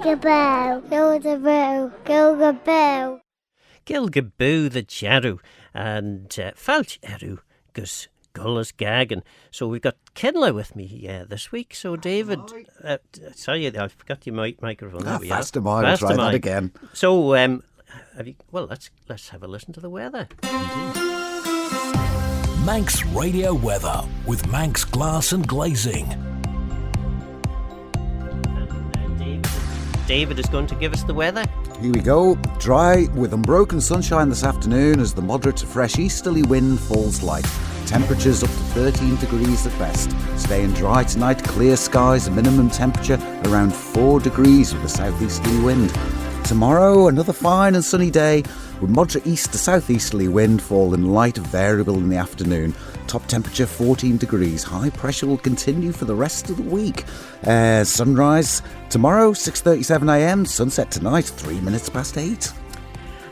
Gilgaboo, Gilgaboo, Gilgaboo. Gilgaboo the Jarrow and Falch Eru gus Goll is Gaccan. So we've got Kenla with me this week. So David, sorry, I forgot your microphone. Faster mine, I'll try that again. So, let's have a listen to the weather. Manx Radio Weather with Manx Glass and Glazing. David is going to give us the weather. Here we go. Dry with unbroken sunshine this afternoon as the moderate to fresh easterly wind falls light. Temperatures up to 13 degrees at best. Staying dry tonight, clear skies, a minimum temperature around 4 degrees with a southeasterly wind. Tomorrow, another fine and sunny day with moderate east to southeasterly wind falling light variable in the afternoon. Top temperature 14 degrees. High pressure will continue for the rest of the week. Sunrise tomorrow 6:37am. Sunset tonight 3 minutes past 8.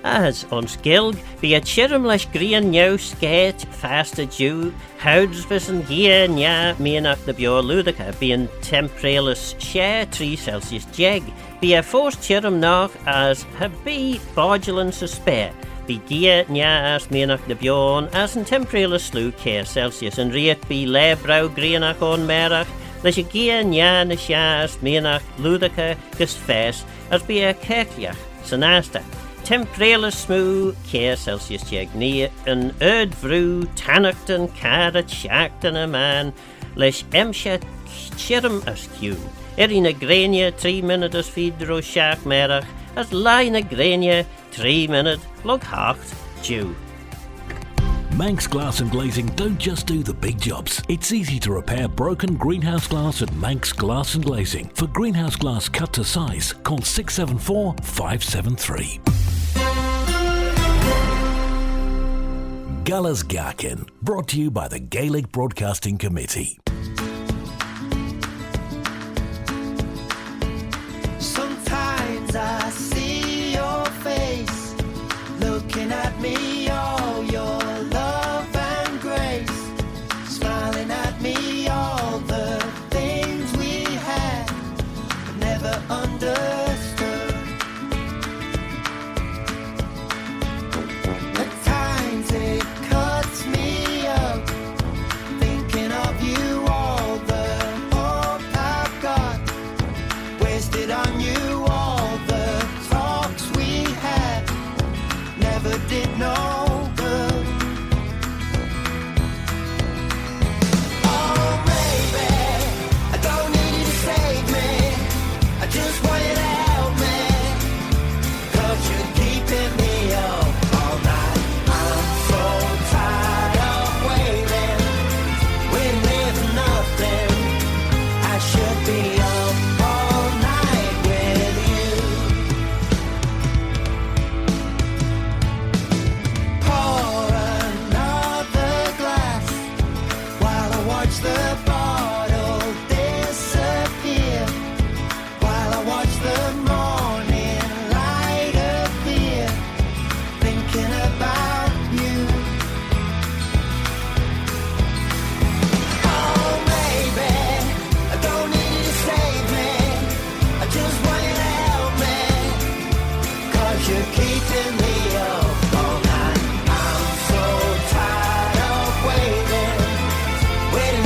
As ons gilg, be a chirum leis grian new skate faster Jew, houds and gia nya meenach the bio ludica, being temperalus share 3 Celsius jeg, be a force chirum noch as have be bodulan spare, be gia nya as meenach the bion as in temperalus slu care Celsius, and riet be lebrau grianach on merach, leis a gia nya na sha as meenach ludica gus fes, as be a kekliach, sanasta. Temperalus smooth, care Celsius jeg near, an vrú, Tannachton, Cara, Shackton a man, leis emsha chirum as Q. Erina grania 3 minutes as fidro shack merach, as line grania 3 minutes log hacht Jew. Manx Glass and Glazing don't just do the big jobs. It's easy to repair broken greenhouse glass at Manx Glass and Glazing. For greenhouse glass cut to size, call 674 573. Gallas Gaccan, brought to you by the Gaelic Broadcasting Committee. Sometimes I see your face looking at me, all your love and grace, smiling at me, all the things we had but never understood. At times it cuts me up, thinking of you, all the hope I've got wasted on you, all the talks we had never did no good. Oh baby, I don't need you to save me, I just want you to help me, 'cause you're keeping me up all night. I'm so tired of waiting with nothing. I should be up all night with you. Pour another glass while I watch the bottle disappear, while I watch the morning light appear, thinking about you. Oh baby, I don't need you to save me, I just want you to help me, 'cause you're keeping me up all night. I'm so tired of waiting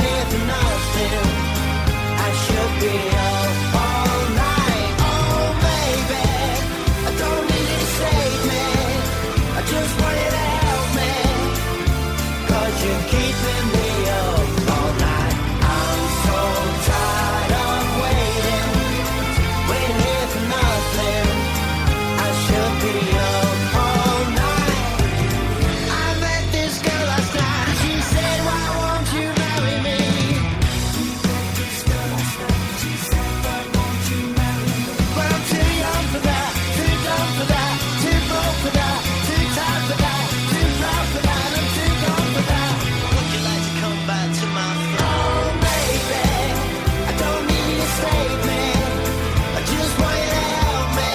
here for nothing. I should be up all night. Oh baby, I don't need you to save me, I just want you to help me, 'cause you're keeping me up all night. I'm so tired of waiting here for nothing. I should be up all night. I met this girl last night, she said, why won't you marry me? This girl last night, she said, why won't you marry me? But I'm too young for that, too dumb for that, too broke for that, too tired for that, too proud for that, I'm too gone for that. Would you like to come back to my flat? Oh baby, I don't need you to save me, I just want you to help me,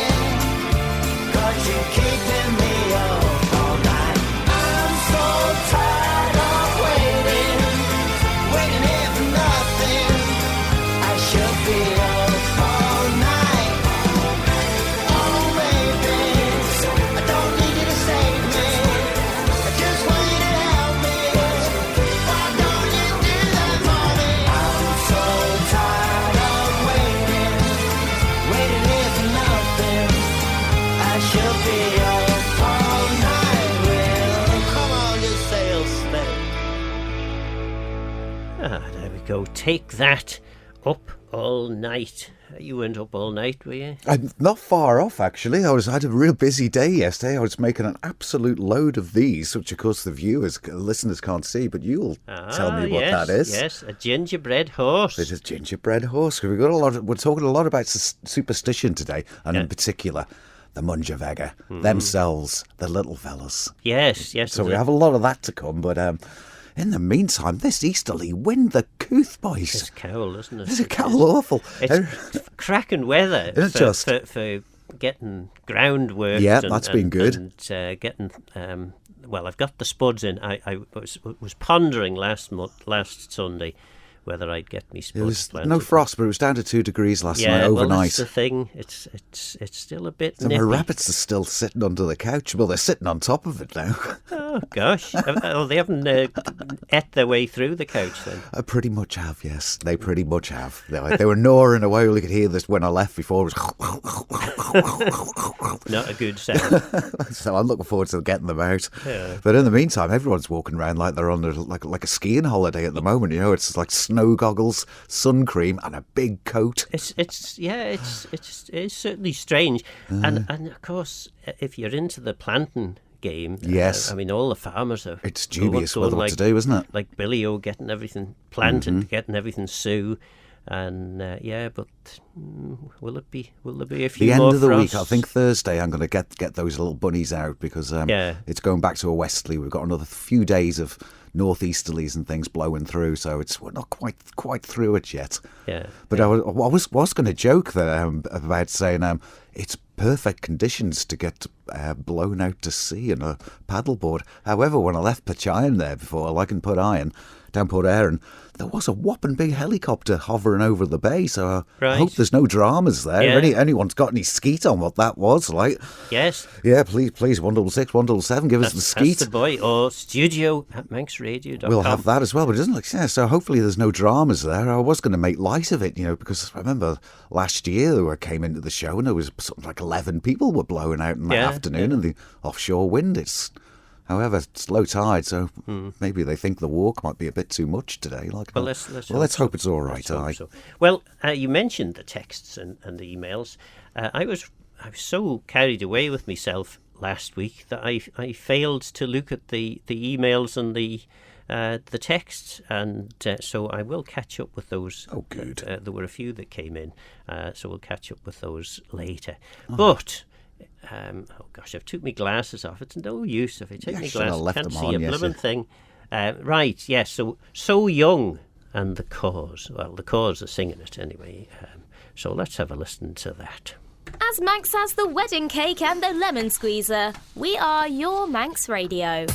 'cause you're keeping me up all night. I'm so tired of waiting here for nothing. I should be up all night. There we go. Take that. Up all night. You went up all night, were you? I'm not far off, actually. I had a real busy day yesterday. I was making an absolute load of these, which, of course, the listeners can't see, but you'll tell me what that is. Yes, a gingerbread horse. It is gingerbread horse. We're talking a lot about superstition today, and in particular, the Mooinjer Veggey, themselves, the little fellas. Yes. So we have a lot of that to come, but in the meantime, this easterly wind, the couth, boys. It's cowl, isn't it? It's a cowl awful. It's cracking weather for getting groundwork. Yeah, that's been good. And getting, well, I've got the spuds in. I was pondering last Sunday whether I'd get me spuds It was planted. no frost, but it was down to 2 degrees last night overnight. Well, that's the thing. It's still a bit So nippy. my rabbits are still sitting under the couch. Well, they're sitting on top of it now. Oh, gosh. They haven't ate their way through the couch, then? I pretty much have, yes. They pretty much have. They were gnawing away. We could hear this when I left before. It was Not a good sound. So I'm looking forward to getting them out. Yeah. But in the meantime, everyone's walking around like they're on like a skiing holiday at the moment. You know, it's like snow goggles, sun cream, and a big coat. It's certainly strange, and of course, if you're into the planting game, Yes. I mean, all the farmers are. It's dubious going what to do, isn't it? Like Billy O getting everything planted, getting everything sow, and but will there be a few The end more of the frosts? week, I think Thursday, I'm going to get those little bunnies out because it's going back to a westerly. We've got another few days of northeasterlies and things blowing through, so we're not quite through it yet. Yeah. But I was going to joke that about saying it's perfect conditions to get blown out to sea in a paddleboard. However, when I left Pachayan there before, like in Port down Port Erin, there was a whopping big helicopter hovering over the bay, so I hope there's no dramas there. Yeah. If anyone's got any skeet on what that was like, Yes. yeah, please, 166, 177, give us the skeet. That's the boy. Or studio at manxradio.com. We'll have that as well, but it doesn't look, so hopefully there's no dramas there. I was going to make light of it, because I remember last year I came into the show and there was something like 11 people were blowing out in the afternoon and the offshore wind. However, it's low tide, so maybe they think the walk might be a bit too much today. Well, let's hope it's all right. So. Well, you mentioned the texts and the emails. I was so carried away with myself last week that I failed to look at the emails and the texts, and so I will catch up with those. Oh, good. There were a few that came in, so we'll catch up with those later. But I've took my glasses off. It's no use if I take my glasses. Can't see a blooming thing. Right, yes. So young and the cause. Well, the cause are singing it anyway. So let's have a listen to that. As Manx has the wedding cake and the lemon squeezer, we are your Manx Radio.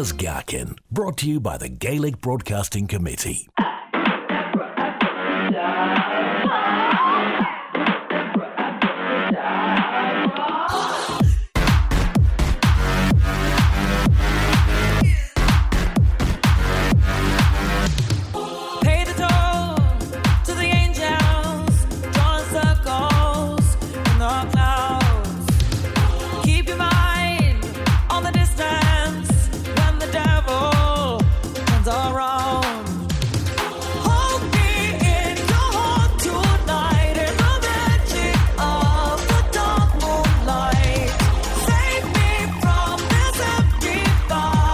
Fellas Gaccan, brought to you by the Gaelic Broadcasting Committee. Pay the toll to the angels, drawing circles in the clouds. Keep your mind on the distance when the devil comes around. Hold me in your heart tonight in the magic of the dark moonlight. Save me from this empty fight.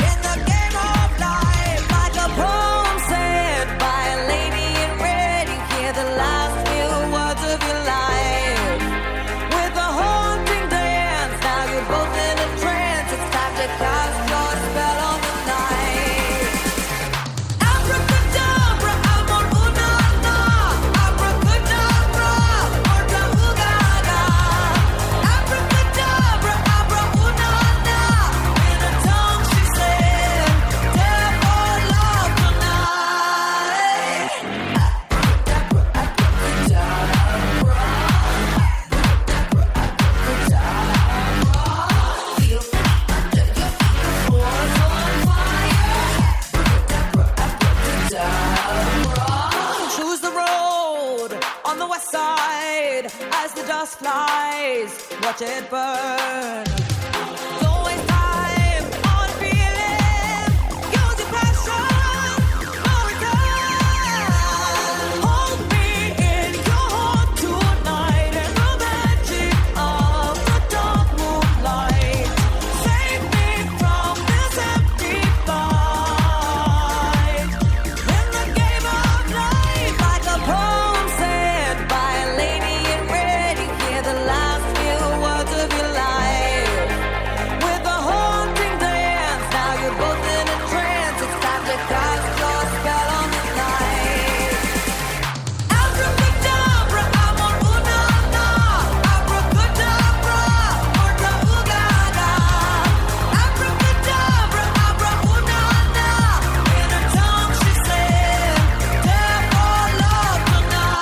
In the game of life, like a poem said by a lady in red, you hear the last few words of your life. With a haunting dance, now you're both in a trance. It's time to cast your spell on the night. Abracadabra, amor una na. Abracadabra, orta ugaga. Abracadabra, abra una na. In a tongue she said, devil love tonight. Choose the road on the west side as the dust flies. Watch it burn. Don't waste time on feeling. Use your passion. No return. Hold me in your heart tonight in the magic of the dark moonlight. Save me from this empty fight. In the game of life, like a poem said by a lady in red, you hear the last few words of your life. With a haunting dance, now you're both in a trance. It's time to cast your spell on the night. Abracadabra, amor una na. Abracadabra, orta ugaga. Abracadabra, abra una na. In a tongue she said, devil love tonight.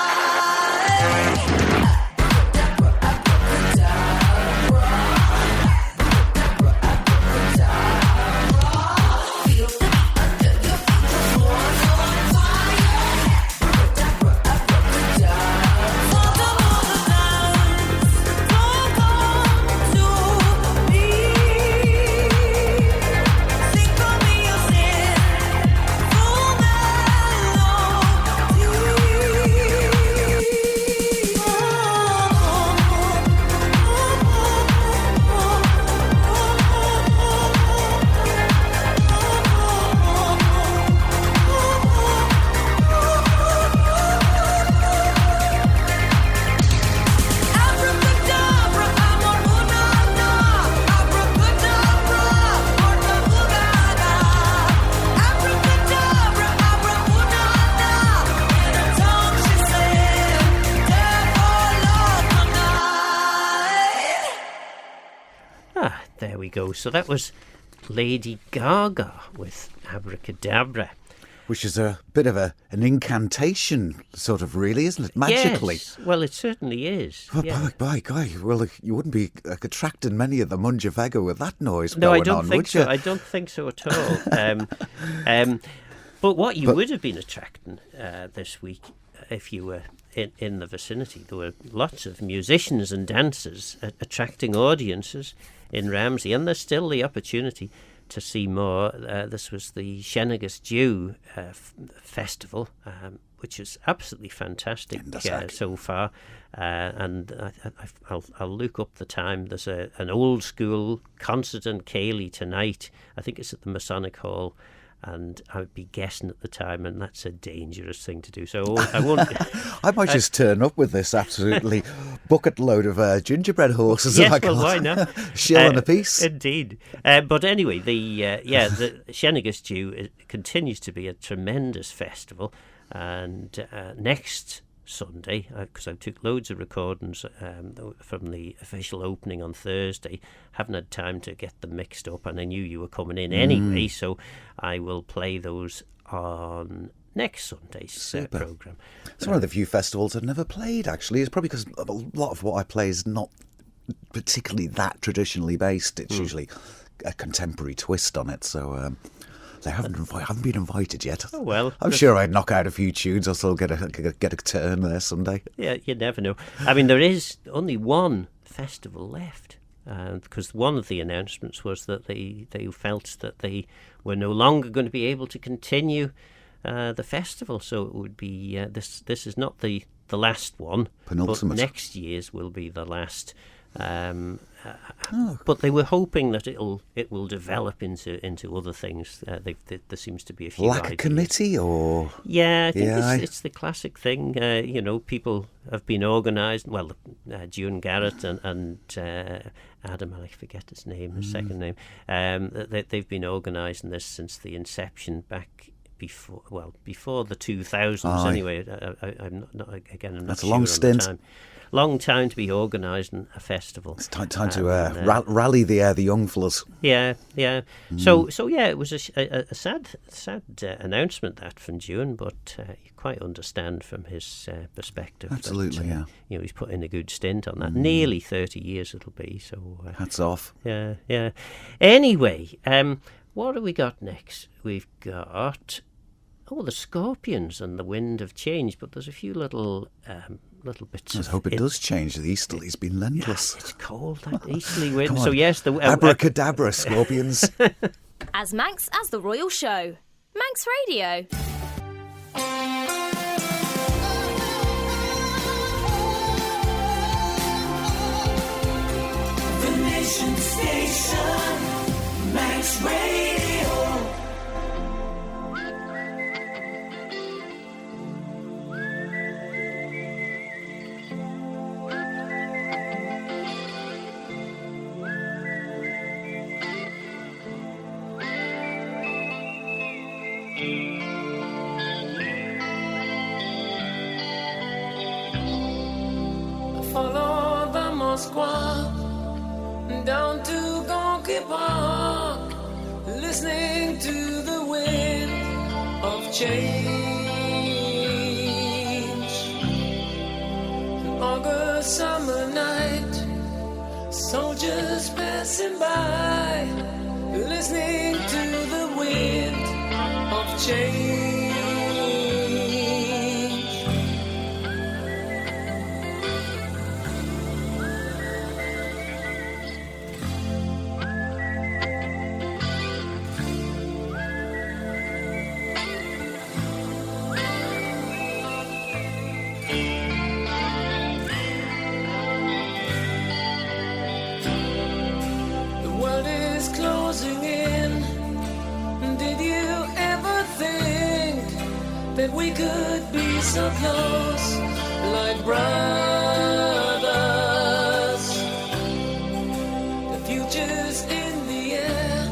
Abracadabra, amor una na. Abracadabra, orta ugaga. Abracadabra, abra una na. In a tongue she said, devil love tonight. Ah, there we go. So that was Lady Gaga with Abracadabra. Which is a bit of an incantation, sort of, really, isn't it? Magically. Yes, well, it certainly is. Oh, Yeah. by guy, well, you wouldn't be attracting many of the Mooinjer Veggey with that noise No, going I don't on, think would so. you? I don't think so at all. But what you would have been attracting this week, if you were in the vicinity, there were lots of musicians and dancers attracting audiences in Ramsey, and there's still the opportunity to see more. This was the Shenanigans Dew festival, which is absolutely fantastic so far. And I'll look up the time. There's an old school concert in Cayley tonight. I think it's at the Masonic Hall. And I would be guessing at the time, and that's a dangerous thing to do. So I won't. I might just turn up with this absolutely bucket load of gingerbread horses. Yes, I well, got. why not? Shilling a piece. Indeed. But anyway, the Shenanigans Dew continues to be a tremendous festival, and next Sunday, because I took loads of recordings from the official opening on Thursday. Haven't had time to get them mixed up, and I knew you were coming in anyway, so I will play those on next Sunday's programme. It's one of the few festivals I've never played, actually. It's probably because a lot of what I play is not particularly that traditionally based. It's usually a contemporary twist on it, so I haven't been invited yet. Oh, well. I'm sure I'd knock out a few tunes. I'll still get a turn there someday. Yeah, you never know. I mean, there is only one festival left, because one of the announcements was that they felt that they were no longer going to be able to continue the festival. So it would be this is not the last one. Penultimate. But next year's will be the last. But they were hoping that it will develop into other things. There seems to be a few like a committee, or I think it's the classic thing. People have been organised. Well, June Garrett and Adam, I forget his name, his second name. They've been organising this since the inception back before the 2000s. Anyway, I'm not that's sure a long on stint. the time. Long time to be organising a festival. It's time to rally the young fellas. Yeah. So it was a sad announcement that from June, but you quite understand from his perspective. Absolutely, that, he's put in a good stint on that. Nearly 30 years it'll be. So hats off. Yeah. Anyway, what have we got next? We've got the Scorpions and the Wind of Change, but there's a few little bits. Let's hope it does change. The easterly's been relentless. It's cold, that easterly wind. Come on. So yes, the abracadabra, Scorpions. As Manx as the Royal Show. Manx Radio. The Nation Station, Manx Radio. Follow the Moskwa down to Gonky Park, listening to the wind of change. An August summer night, soldiers passing by, listening to the wind of change. That we could be so close, like brothers. The future's in the air,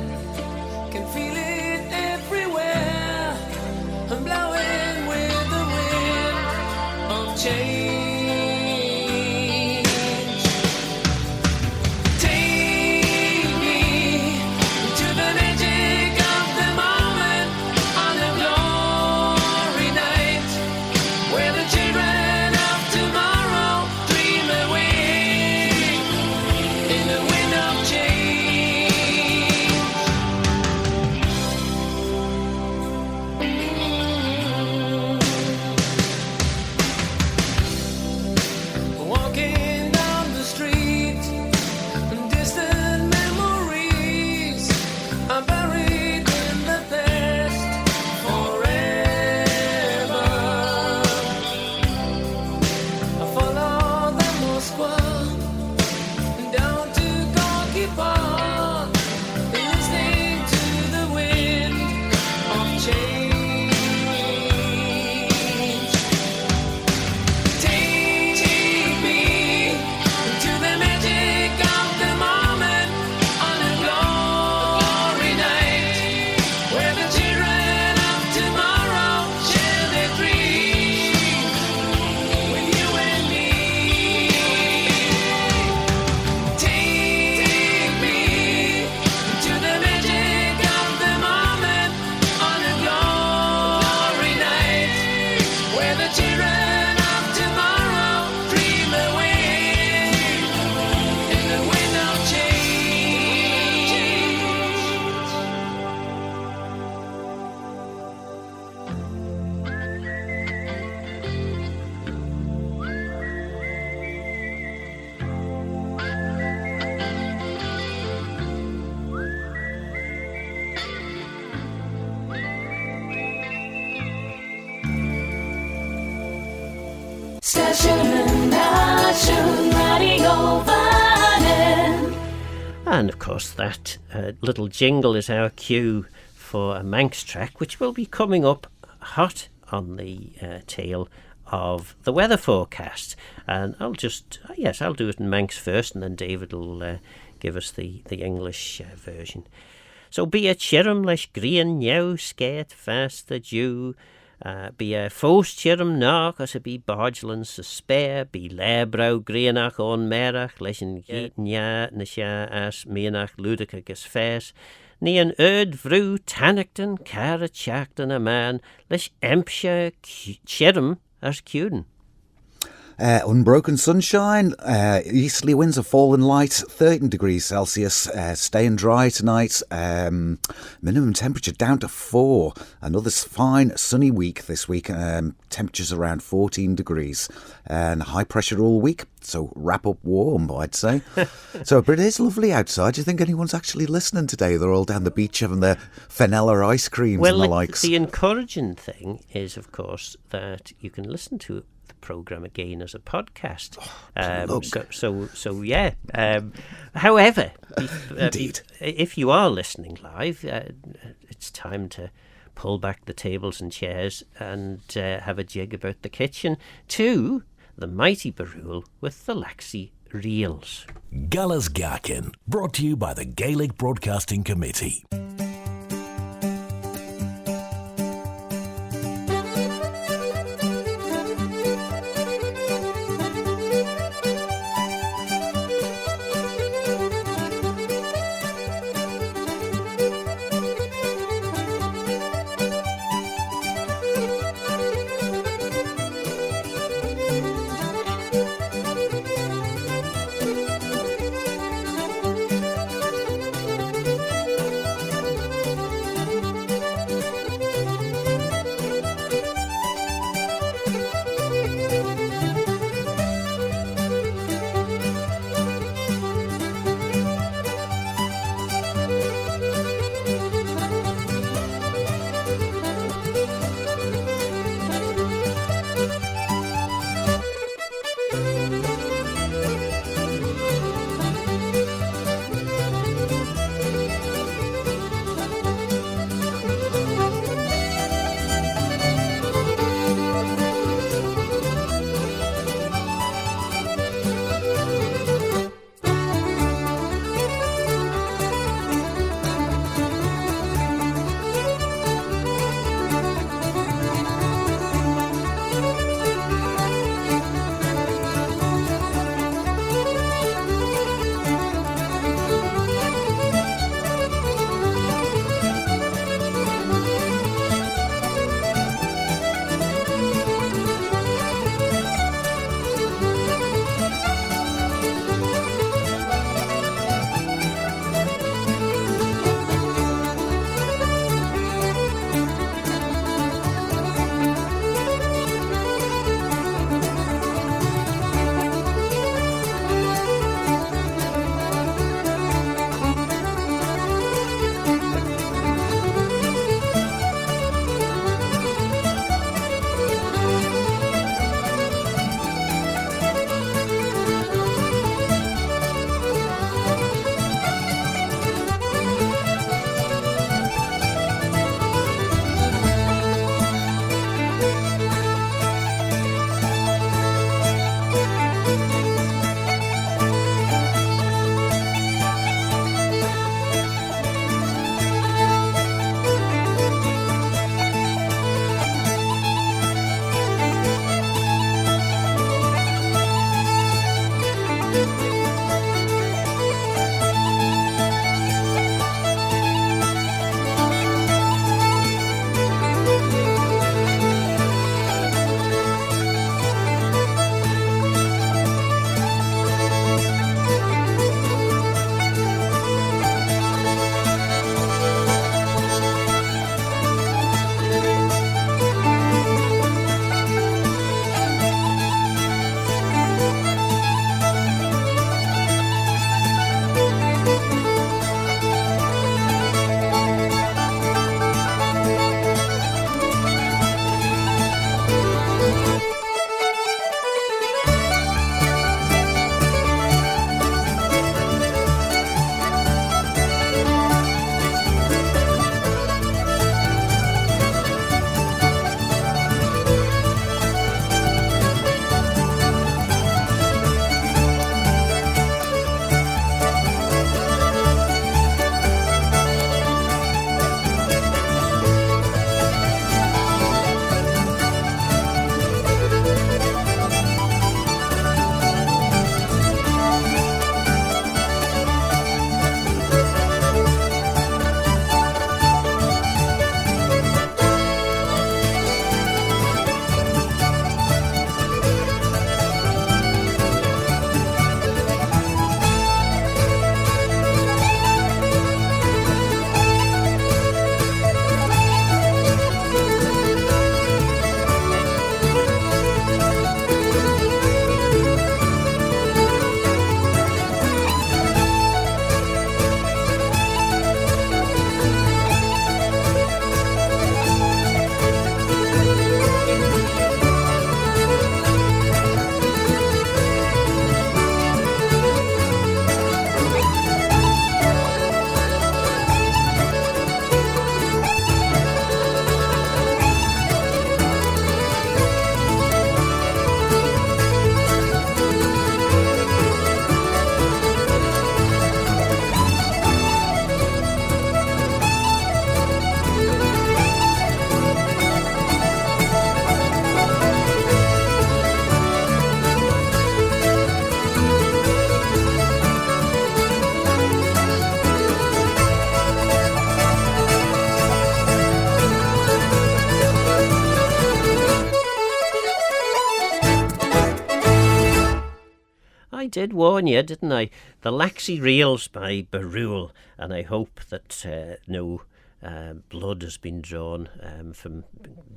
can feel it everywhere. I'm blowing with the wind of change. Take me to the magic of the moment on a glory night, where the children of tomorrow And of course that little jingle is our cue for a Manx track, which will be coming up hot on the tail of the weather forecast. And I'll do it in Manx first, and then David will give us the English version. So be a chirum leis grian new skate fast the Jew. Be a fós chirum nach as a be bodglin sa spare. Be lebrow grianach on merach leis an nya na sha as menach ludica gus fes. Ní an vrú Tannachton cara chachtan a man leis empsha chirum as cuden. Unbroken sunshine, easterly winds are falling light, 13 degrees Celsius, staying dry tonight, minimum temperature down to 4. Another fine sunny week this week, temperatures around 14 degrees, and high pressure all week, so wrap up warm, I'd say. But it is lovely outside. Do you think anyone's actually listening today? They're all down the beach having their vanilla ice creams and the likes. The encouraging thing is, of course, that you can listen to the programme again as a podcast. However, Indeed. If you are listening live, it's time to pull back the tables and chairs and have a jig about the kitchen to the mighty Barul with the Laxey Reels. Galas Gaccan, brought to you by the Gaelic Broadcasting Committee. did warn you, didn't I? The Laxey Reels by Barul, and I hope that no blood has been drawn from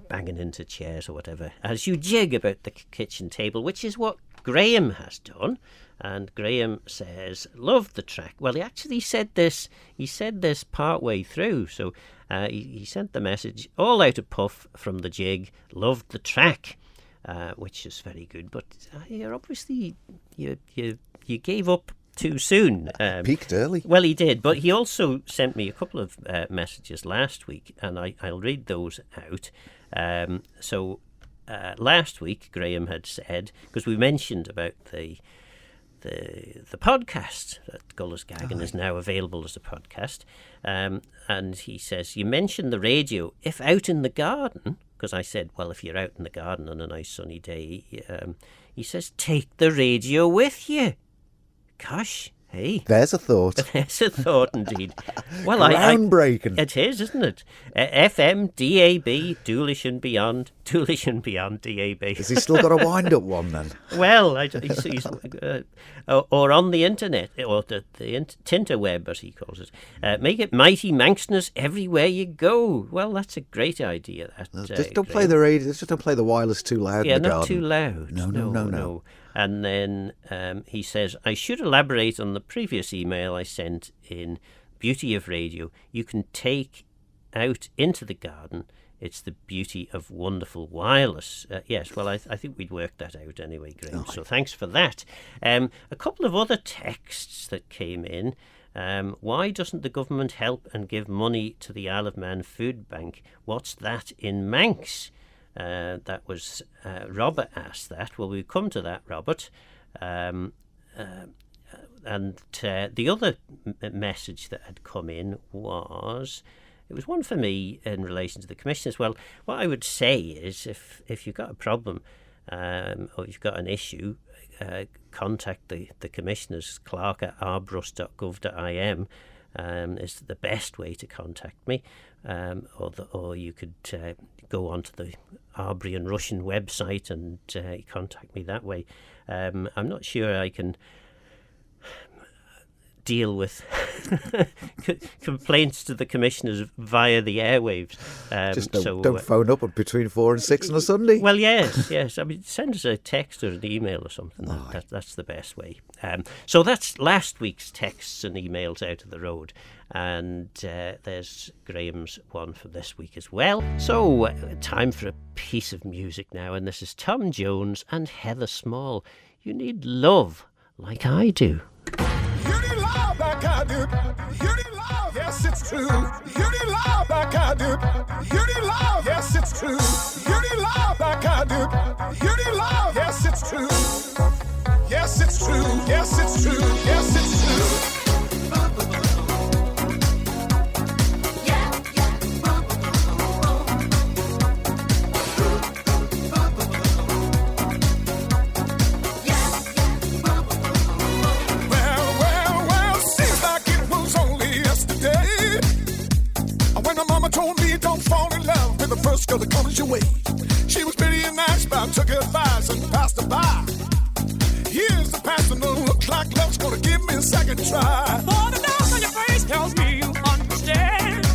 banging into chairs or whatever as you jig about the kitchen table, which is what Graham has done. And Graham says, "Love the track." Well, he actually said this. He said this part way through. So he sent the message all out of puff from the jig. Loved the track, which is very good. But you're obviously you gave up too soon. Peaked early. Well, he did, but he also sent me a couple of messages last week, and I'll read those out. So last week, Graham had said, because we mentioned about the podcast that Goll's Gaccan is now available as a podcast, and he says, you mentioned the radio. If out in the garden, because I said, well, if you're out in the garden on a nice sunny day, he says, take the radio with you. Gosh, hey. There's a thought. There's a thought indeed. Well, Groundbreaking. It is, isn't it? FM, DAB, Doolish and beyond, DAB. Has he still got a wind-up one then? Well, he's or on the internet, or the Tinterweb, as he calls it. Make it mighty Manxness everywhere you go. Well, that's a great idea. Just don't play the radio. Just don't play the wireless too loud. Yeah, in the not garden. too loud. No. And then he says, I should elaborate on the previous email I sent in Beauty of Radio. You can take out into the garden. It's the beauty of wonderful wireless. Yes, well, I think we'd worked that out anyway, Graham. So thanks for that. A couple of other texts that came in. Why doesn't the government help and give money to the Isle of Man Food Bank? What's that in Manx? That was Robert asked that. Well, we'll come to that, Robert. And the other message that had come in was, it was one for me in relation to the commissioners. Well, what I would say is if you've got a problem or you've got an issue, contact the commissioners. Clark at arbrus.gov.im is the best way to contact me. Or you could go onto the Arbrian Russian website and contact me that way. I'm not sure I can deal with complaints to the commissioners via the airwaves. Just don't phone up between 4 and 6 on a Sunday. Well, yes. I mean, send us a text or an email or something. That's the best way. So that's last week's texts and emails out of the road. And there's Graham's one for this week as well. So time for a piece of music now. And this is Tom Jones and Heather Small. You need love like I do. You need love like I do. You need love, yes, it's true. You need love like I do. You need love, yes, it's true. You need love like I do. You need love, yes, it's true. Yes, it's true. Yes, it's true. Yes, it's true. Told me don't fall in love with the first girl that comes your way. She was pretty and nice, but I took her advice and passed her by. Here's the past and don't look like love's gonna give me a second try. For the look on your face tells me you understand.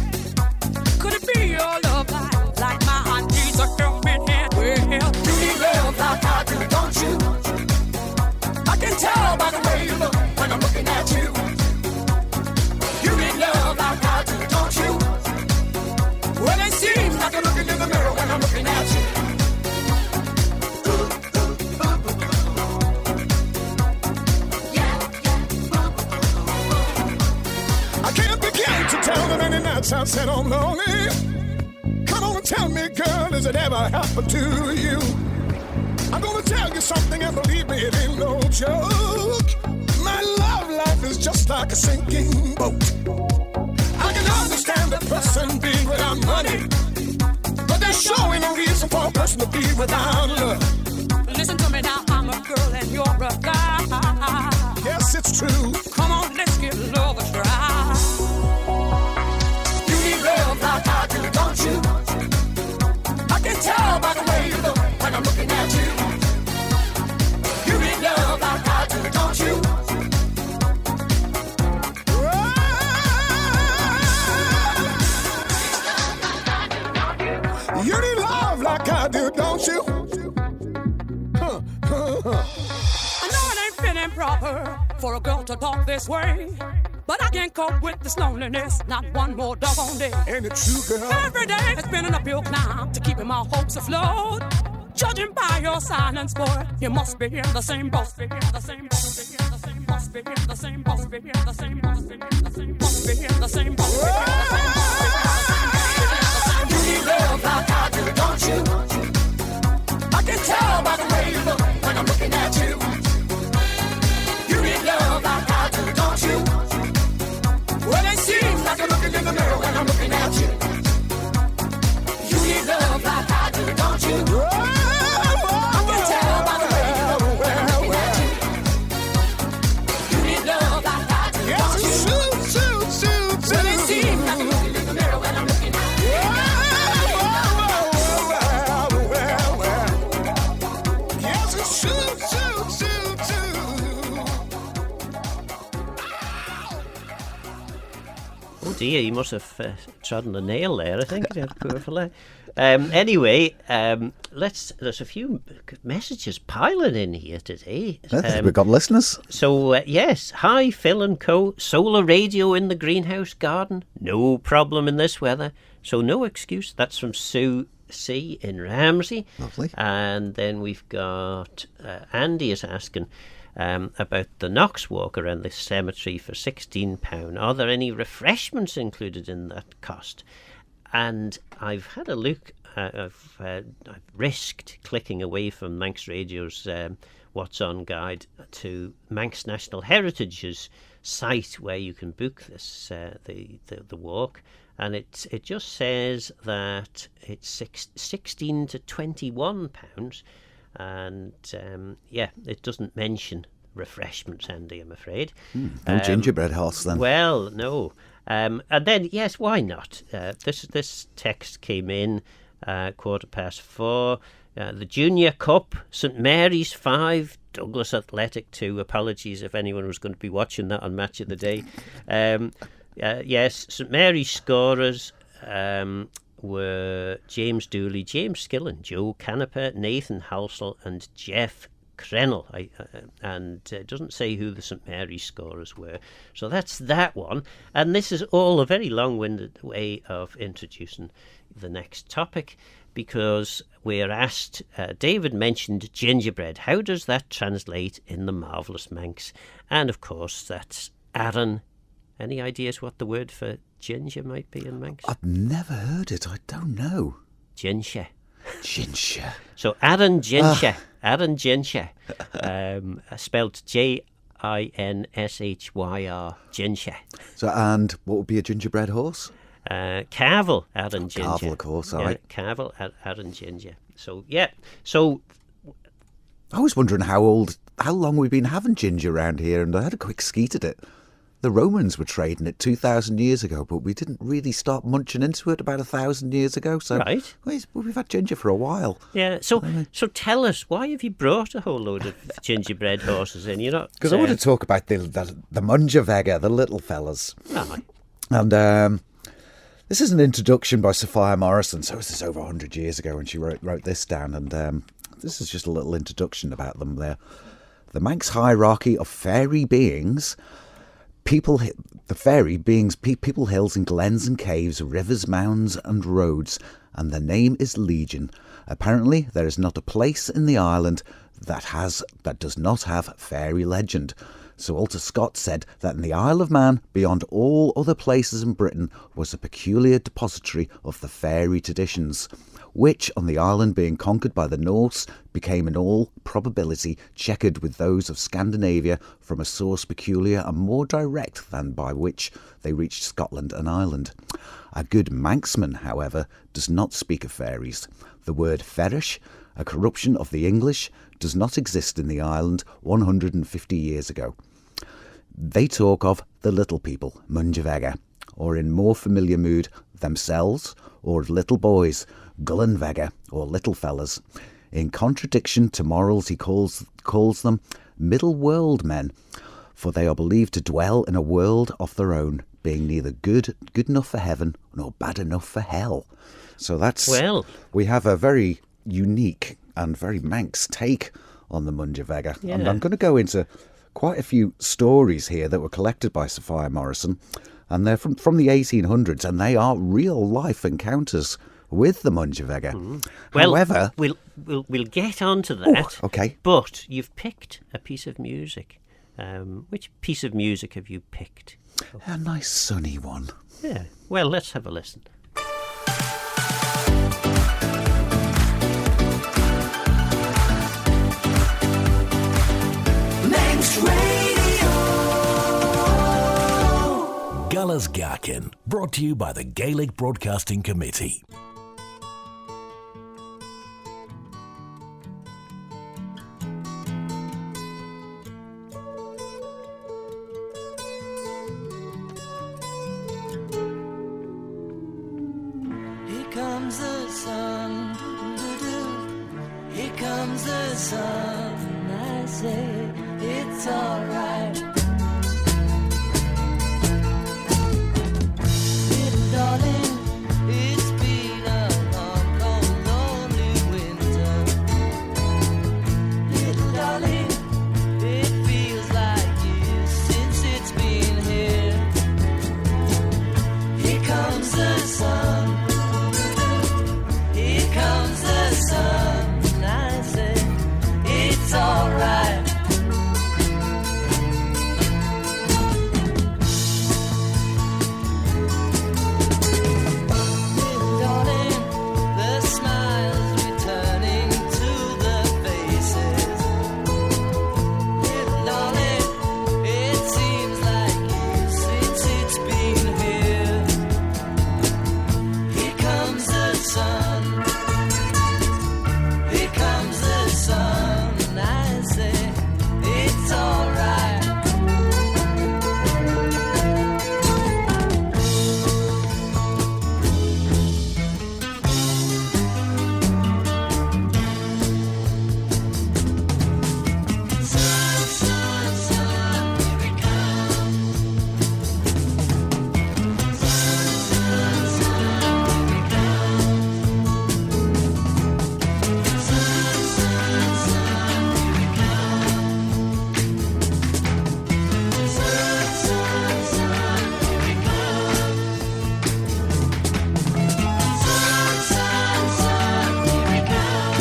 Could it be your love like my heart needs a helping hand? Well, you need love like I do, don't you? I can tell by the way you look when I'm looking at you. You need love like I do, don't you? Well, it seems like I'm looking in the mirror when I'm looking at you. I can't begin to tell the many nights I've said I'm lonely. Come on and tell me, girl, has it ever happened to you? I'm gonna tell you something and believe me, it ain't no joke. My love life is just like a sinking boat. I can understand a person being without money, but there's surely no reason for a person to be without love. Listen to me now, I'm a girl and you're a guy. Yes, it's true. Come on, let's give love a try. You need love like I do, don't you? I can tell by the way you look when I'm looking at you. You need love like I do, don't you? for a girl to talk this way. But I can't cope with this loneliness, not one more doggone day. Ain't it true, girl? Every day has been an uphill climb to keeping my hopes afloat. Judging by your silence, boy, you must be in the same boat. Be in the same boat. Be in the same boat. Be in the same boat. Be in the same boat. Be in the same boat. Be in the same boat. You need love like I do, don't you? I can tell by the way you look when I'm looking at you. You need love like I do, don't you? Well, it seems like I'm looking in the mirror when I'm looking at you. You need love like I do, don't you? I can tell by the way you look when I'm looking at you. You need love like I do, don't you? Well, it seems like I'm looking in the mirror when I'm looking at you. Yes, it's true. Oh dear, you must have trodden a nail there, I think. Poor fella. Anyway, there's a few messages piling in here today. We've got listeners. So, yes. Hi, Phil and co. Solar radio in the greenhouse garden. No problem in this weather. So, no excuse. That's from Sue C. in Ramsey. Lovely. And then we've got Andy is asking about the Knox walk around the cemetery for £16. Are there any refreshments included in that cost? And I've had a look. I've risked clicking away from Manx Radio's What's On guide to Manx National Heritage's site where you can book this the walk, and it just says that it's 16 to £21, and it doesn't mention refreshments, Andy, I'm afraid. No gingerbread horse then. Well, no. And then, yes, why not? This text came in 4:15. The Junior Cup, St Mary's 5, Douglas Athletic 2. Apologies if anyone was going to be watching that on Match of the Day. Yes, St Mary's scorers were James Dooley, James Skillen, Joe Canoper, Nathan Halsell and Jeff Krennel, and it doesn't say who the St Mary's scorers were. So that's that one. And this is all a very long-winded way of introducing the next topic, because we're asked, David mentioned gingerbread. How does that translate in the Marvellous Manx? And of course, that's Aaron. Any ideas what the word for ginger might be in Manx? I've never heard it. I don't know. Ginsha. Ginsha. So Aaron Ginsha. Aaron Ginsha. Spelled Jinshyr. Ginsha. So, and what would be a gingerbread horse? Carvel Aaron Ginger. Carvel, of course, all right. Carvel Aaron Ginger. So, yeah. So, I was wondering how long we've been having ginger around here, and I had a quick skeet at it. The Romans were trading it 2,000 years ago, but we didn't really start munching into it about 1,000 years ago. So right. We've had ginger for a while. Yeah. So tell us, why have you brought a whole load of gingerbread horses in? You're not because I want to talk about the Mooinjer Veggey, the little fellas. Oh. And this is an introduction by Sophia Morrison. So this is over 100 years ago when she wrote this down, and this is just a little introduction about them there. The Manx hierarchy of fairy beings. People, hills and glens and caves, rivers, mounds and roads, and their name is Legion. Apparently, there is not a place in the island that does not have fairy legend. Sir Walter Scott said that in the Isle of Man, beyond all other places in Britain, was a peculiar depository of the fairy traditions, which, on the island being conquered by the Norse, became in all probability checkered with those of Scandinavia from a source peculiar and more direct than by which they reached Scotland and Ireland. A good Manxman, however, does not speak of fairies. The word ferish, a corruption of the English, does not exist in the island 150 years ago. They talk of the little people, Mooinjer Veggey, or in more familiar mood, themselves, or of little boys, Goll Veggey, or little fellas. In contradiction to morals, he calls them middle world men, for they are believed to dwell in a world of their own, being neither good enough for heaven nor bad enough for hell. So we have a very unique and very Manx take on the Mooinjer Veggey. Yeah. And I'm going to go into quite a few stories here that were collected by Sophia Morrison, and they're from the 1800s, and they are real-life encounters with the Mooinjer Veggey. Well, However... we'll get on to that. Oh, okay. But you've picked a piece of music. Which piece of music have you picked? A nice sunny one. Yeah. Well, let's have a listen. Manx Radio. Guller's Gaccan, brought to you by the Gaelic Broadcasting Committee. Here comes the sun, doo-doo. Here comes the sun. I say it's alright. Little darling, it's been a long, cold, lonely winter. Little darling, it feels like years since it's been here. Here comes the sun. Here comes the sun. I say it's alright. Little darling, the smiles returning to the faces. Little darling, it seems like years since it's been here. Here comes the sun. Here comes the sun. I say it's alright. Sun, sun, sun, here it comes. Sun, sun, sun, here it comes. Sun, sun, sun, here it comes. Sun, sun, sun, here it comes. Sun, sun, sun, here it comes.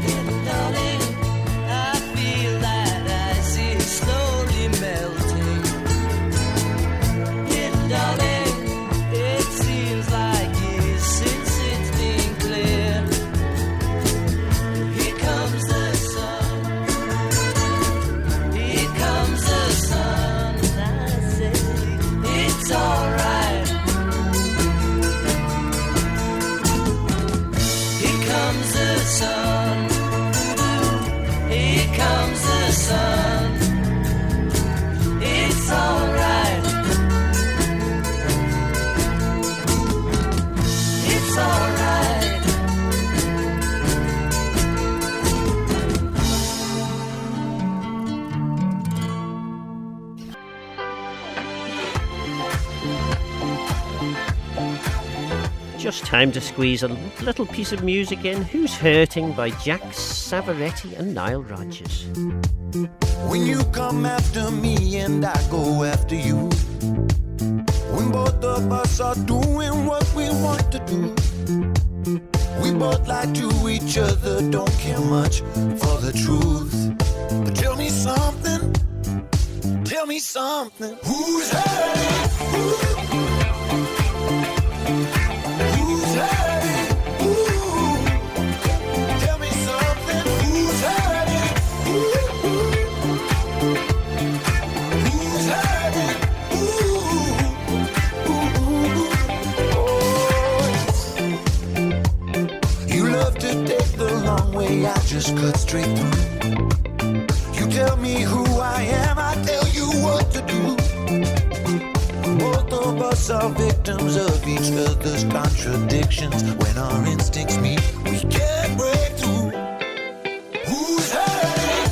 Little darling, I feel that ice is slowly melting. Little darling, it seems like years since it's been clear. Here comes the sun. Here comes the sun. I say it's alright. Here comes the sun. Here comes the sun. It's alright. It's alright. Just time to squeeze a little piece of music in. Who's Hurting by Jack Savaretti and Nile Rodgers. When you come after me and I go after you, when both of us are doing what we want to do, we both lie to each other, don't care much for the truth. But tell me something, who's hurting? Who's hurting? Ooh. Tell me something, who's hurting? Who's hurting? Oh, you love to take the long way, I just cut straight through. You tell me who I am, I tell you what to do. Both of us are victims of each other's contradictions. When our instincts meet, we can't break through. Who's hurting?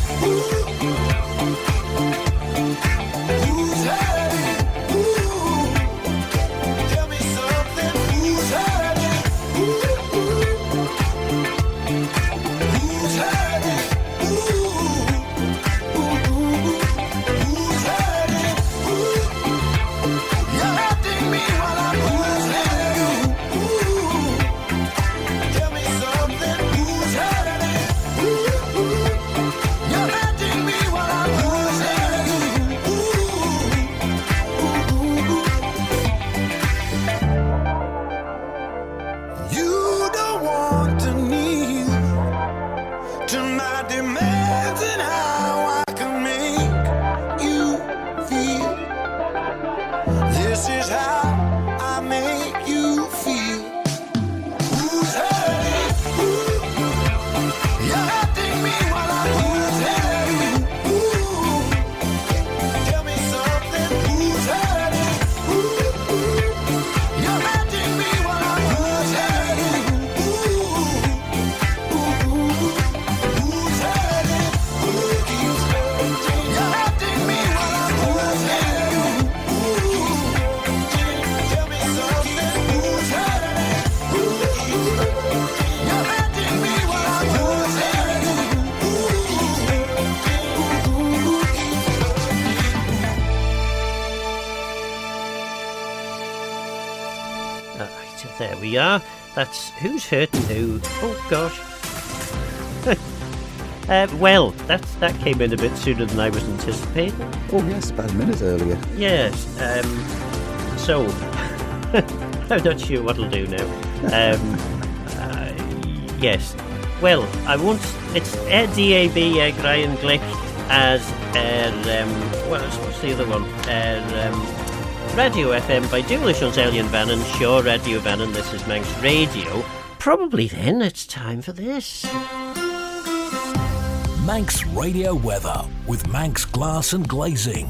Who's hurting? Ooh. Tell me something. Who's hurting? There we are. That's Who's Hurting Who. Oh, gosh. Well, that came in a bit sooner than I was anticipating. Oh yes, about a minute earlier. Yes, so, I'm not sure what I'll do now. Yes, well, I won't, it's DAB Brian Glick as, what's the other one? Radio FM by Dúlis Uns Elian Vannon, Shaw Radio Vannon, this is Manx Radio. Probably then it's time for this. Manx Radio Weather with Manx Glass and Glazing.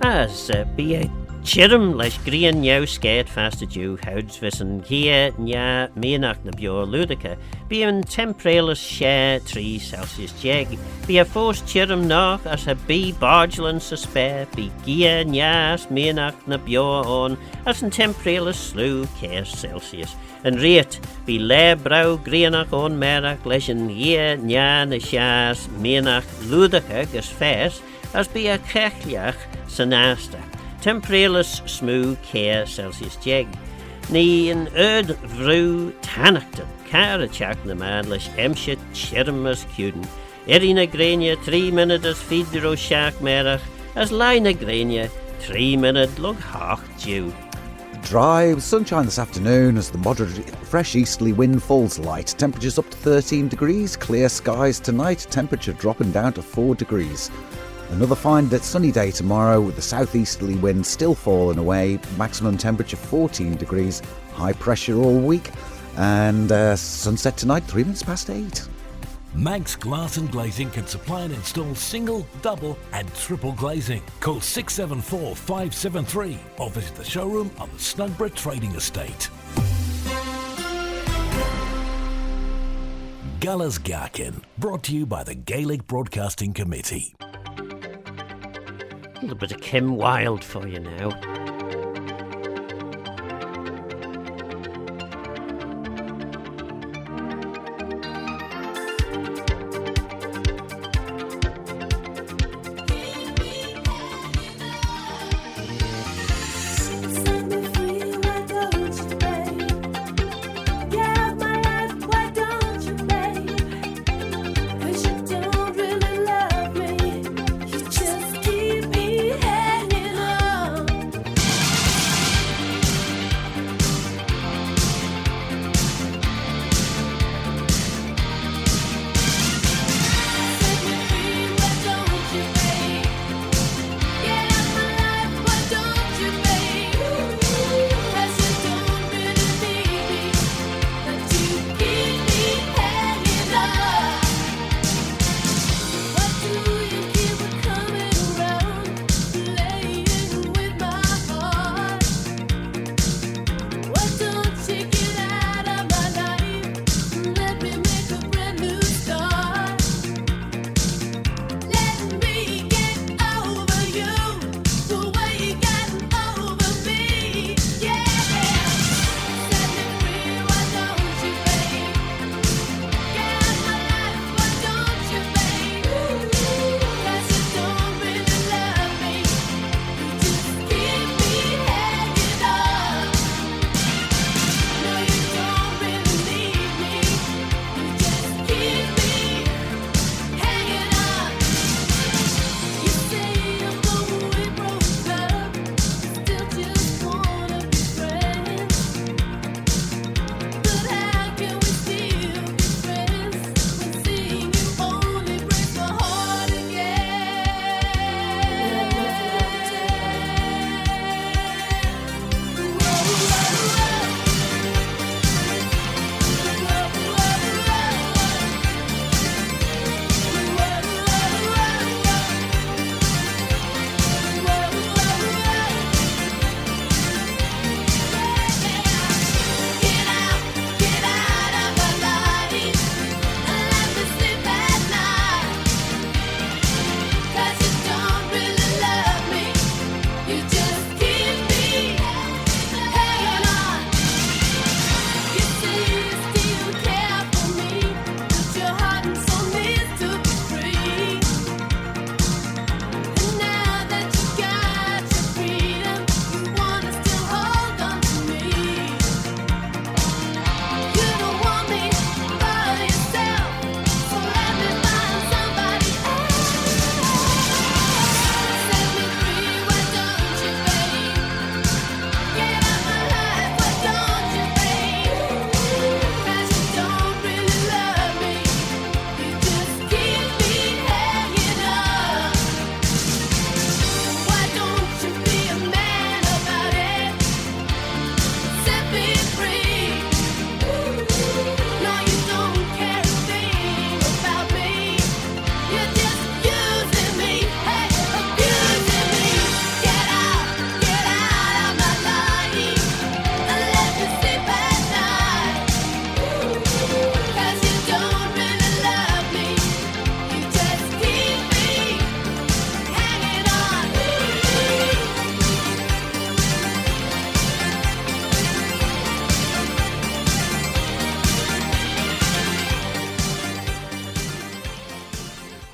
As be a chirm leis grian new scared faster dew, houds vissen here, nya, meenach na bjor ludica, be an temperalus share 3 Celsius jeg, be a forced chirm noch as a be bargelan suspare, be gia nyas meenach na bjor on, as an temperalus slew care Celsius. En rate be lebrau grianach on merach leis an here, nya na shas meenach ludica gus fers, as be a kechliach sanasta. Temperalus smooth care Celsius jeg. Ni an vrú tanachtan, cara chak na man leis emshe chirmas cuden. Irina grania 3 minutes as fidro shak merach, as lina grania 3 minutes lug hach dew. Dry, with sunshine this afternoon as the moderate fresh easterly wind falls light. Temperatures up to 13 degrees, clear skies tonight, temperature dropping down to 4 degrees. Another fine sunny day tomorrow with the southeasterly wind still falling away, maximum temperature 14 degrees, high pressure all week, and sunset tonight 3 minutes past 8. Manx Glass and Glazing can supply and install single, double and triple glazing. Call 674 573 or visit the showroom on the Snugborough Trading Estate. Guller's Gaccan, brought to you by the Gaelic Broadcasting Committee. A little bit of Kim Wilde for you now.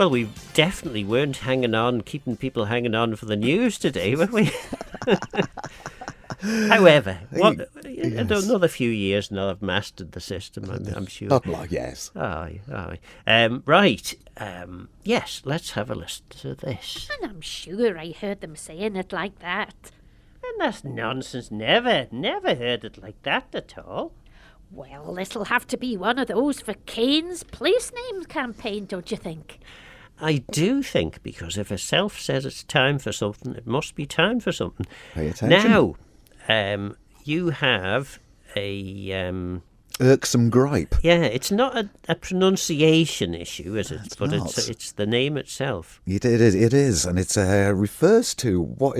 Well, we definitely weren't keeping people hanging on for the news today, were we? However, another few years and I'll have mastered the system, I'm sure. Not like, yes. Aye. Right. Yes, let's have a listen to this. And I'm sure I heard them saying it like that. And that's nonsense. Never heard it like that at all. Well, this'll have to be one of those for Kane's place name campaign, don't you think? I do think, because if a self says it's time for something, it must be time for something. Pay attention. Now, you have a... irksome gripe. Yeah, it's not a pronunciation issue, is it? But not. It's the name itself. It is, and it refers to what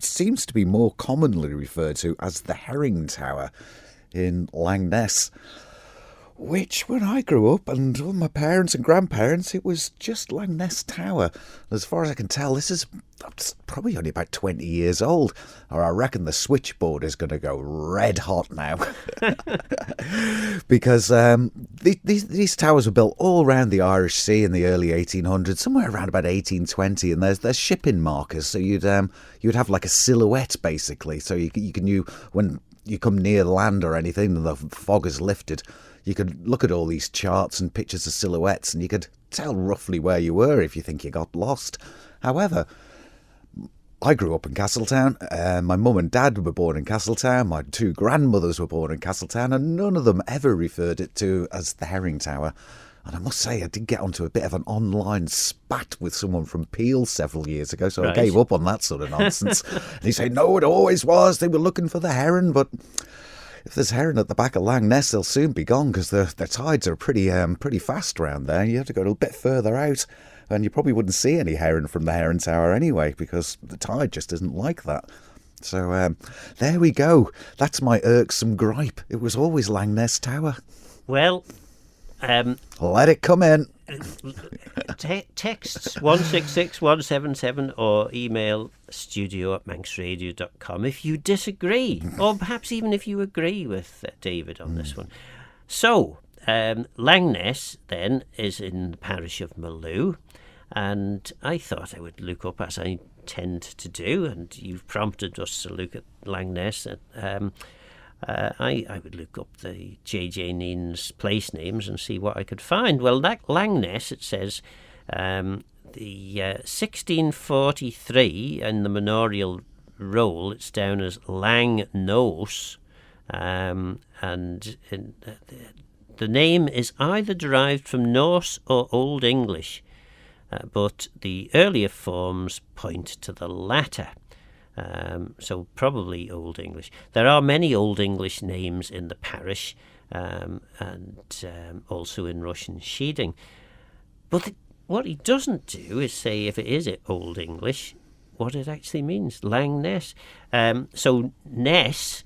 seems to be more commonly referred to as the Herring Tower in Langness, which, when I grew up, and all my parents and grandparents, it was just Langness Tower. As far as I can tell, this is probably only about 20 years old, or I reckon the switchboard is going to go red hot now. Because these towers were built all around the Irish Sea in the early 1800s, somewhere around about 1820, and there's shipping markers, so you'd have like a silhouette, basically, so you knew when you come near land or anything and the fog is lifted, you could look at all these charts and pictures of silhouettes and you could tell roughly where you were if you think you got lost. However, I grew up in Castletown. My mum and dad were born in Castletown. My two grandmothers were born in Castletown, and none of them ever referred it to as the Herring Tower. And I must say, I did get onto a bit of an online spat with someone from Peel several years ago, so Right. I gave up on that sort of nonsense. And he said, no, it always was. They were looking for the heron, but if there's heron at the back of Langness, they'll soon be gone because the tides are pretty fast around there. You have to go a bit further out, and you probably wouldn't see any heron from the Heron Tower anyway because the tide just isn't like that. So there we go. That's my irksome gripe. It was always Langness Tower. Well... Let it come in. Texts 166177 or email studio@manxradio.com if you disagree, or perhaps even if you agree with David on this one. So, Langness then is in the parish of Maloo, and I thought I would look up, as I tend to do, and you've prompted us to look at Langness. I would look up the J.J. Neen's place names and see what I could find. Well, that Langness, it says, the 1643 in the manorial roll, it's down as Langnose, and the name is either derived from Norse or Old English, but the earlier forms point to the latter. So probably Old English. There are many Old English names in the parish, and also in Russian Sheeding. But what he doesn't do is say, if it is Old English, what it actually means. Langness. So Ness,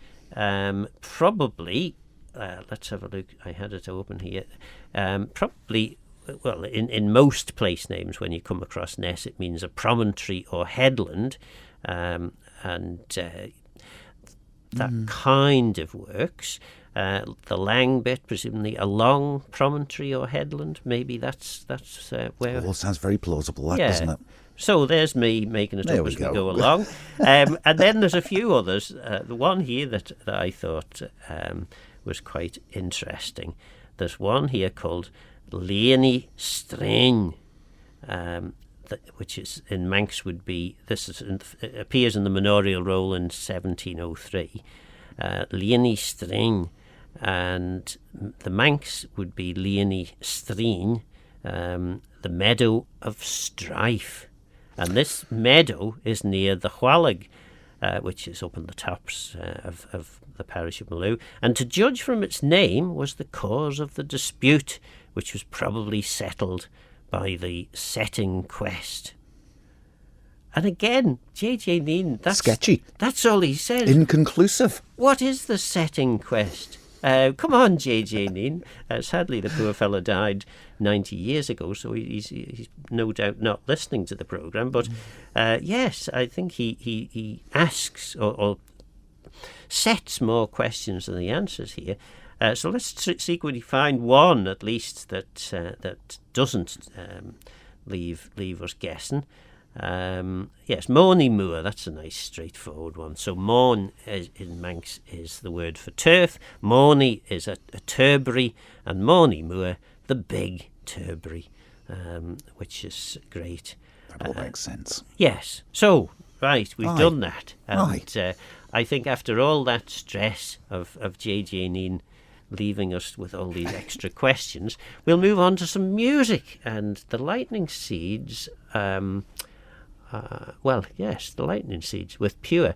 probably, let's have a look. I had it open here. Probably, well, in most place names, when you come across Ness, it means a promontory or headland. That kind of works. The Lang bit, presumably a long promontory or headland. Maybe that's where. It all sounds very plausible, doesn't it? So there's me making it There up we as we go. go along. And then there's a few others. The one here that I thought was quite interesting. There's one here called Leonie String. Which is in Manx would be, it appears in the manorial roll in 1703, Leonie String, and the Manx would be Leonie String, the meadow of strife, and this meadow is near the Whalig, which is up on the tops of the parish of Maloo, and to judge from its name was the cause of the dispute, which was probably settled by the setting quest. And again, J.J. Neen, that's sketchy. That's all he says. Inconclusive. What is the setting quest? Come on, J.J. Neen. Sadly, the poor fellow died 90 years ago, so he's no doubt not listening to the programme. But yes, I think he asks or sets more questions than he answers here. So let's see, could we find one at least that doesn't leave us guessing. Yes, Mony Moor, that's a nice straightforward one. So Mourn in Manx is the word for turf, Mony is a turbary, and Mony Moor, the big turbary, which is great. That all makes sense. Yes. So, right, we've done that. And Right. I think after all that stress of JJ Neen leaving us with all these extra questions, we'll move on to some music. And the Lightning Seeds, the Lightning Seeds with Pure.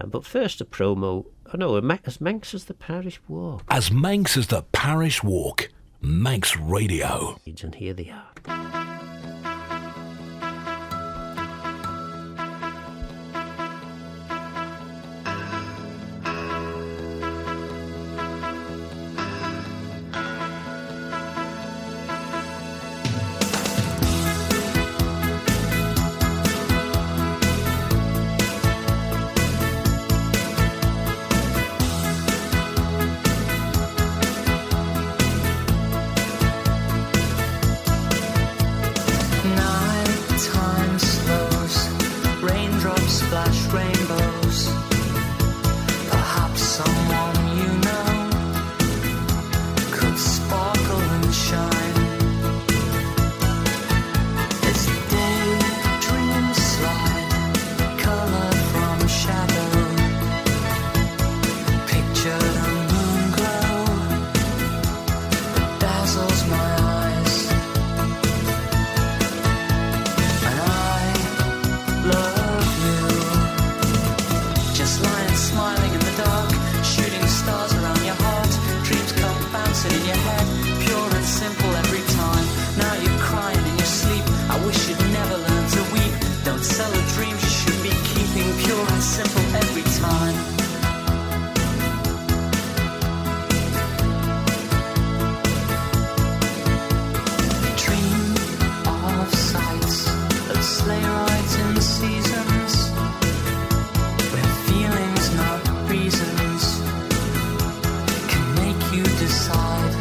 But first a promo. Oh no, as Manx as the Parish Walk. As Manx as the Parish Walk, Manx Radio. And here they are. Nighttime slows, raindrops splash rainbows. Perhaps someone you know could sparkle and shine. As daydreams slide, color from shadow. Picture the moon glow that dazzles my eyes. And I love you. Just lying smiling in the dark, shooting stars around your heart. Dreams come bouncing in your head, pure and simple every time. Now you're crying in your sleep. I wish you'd never learn to weep. Don't sell the dreams you should be keeping, pure and simple every time. Dream of sights of sleigh rides in seasons, where feelings, not reasons, can make you decide.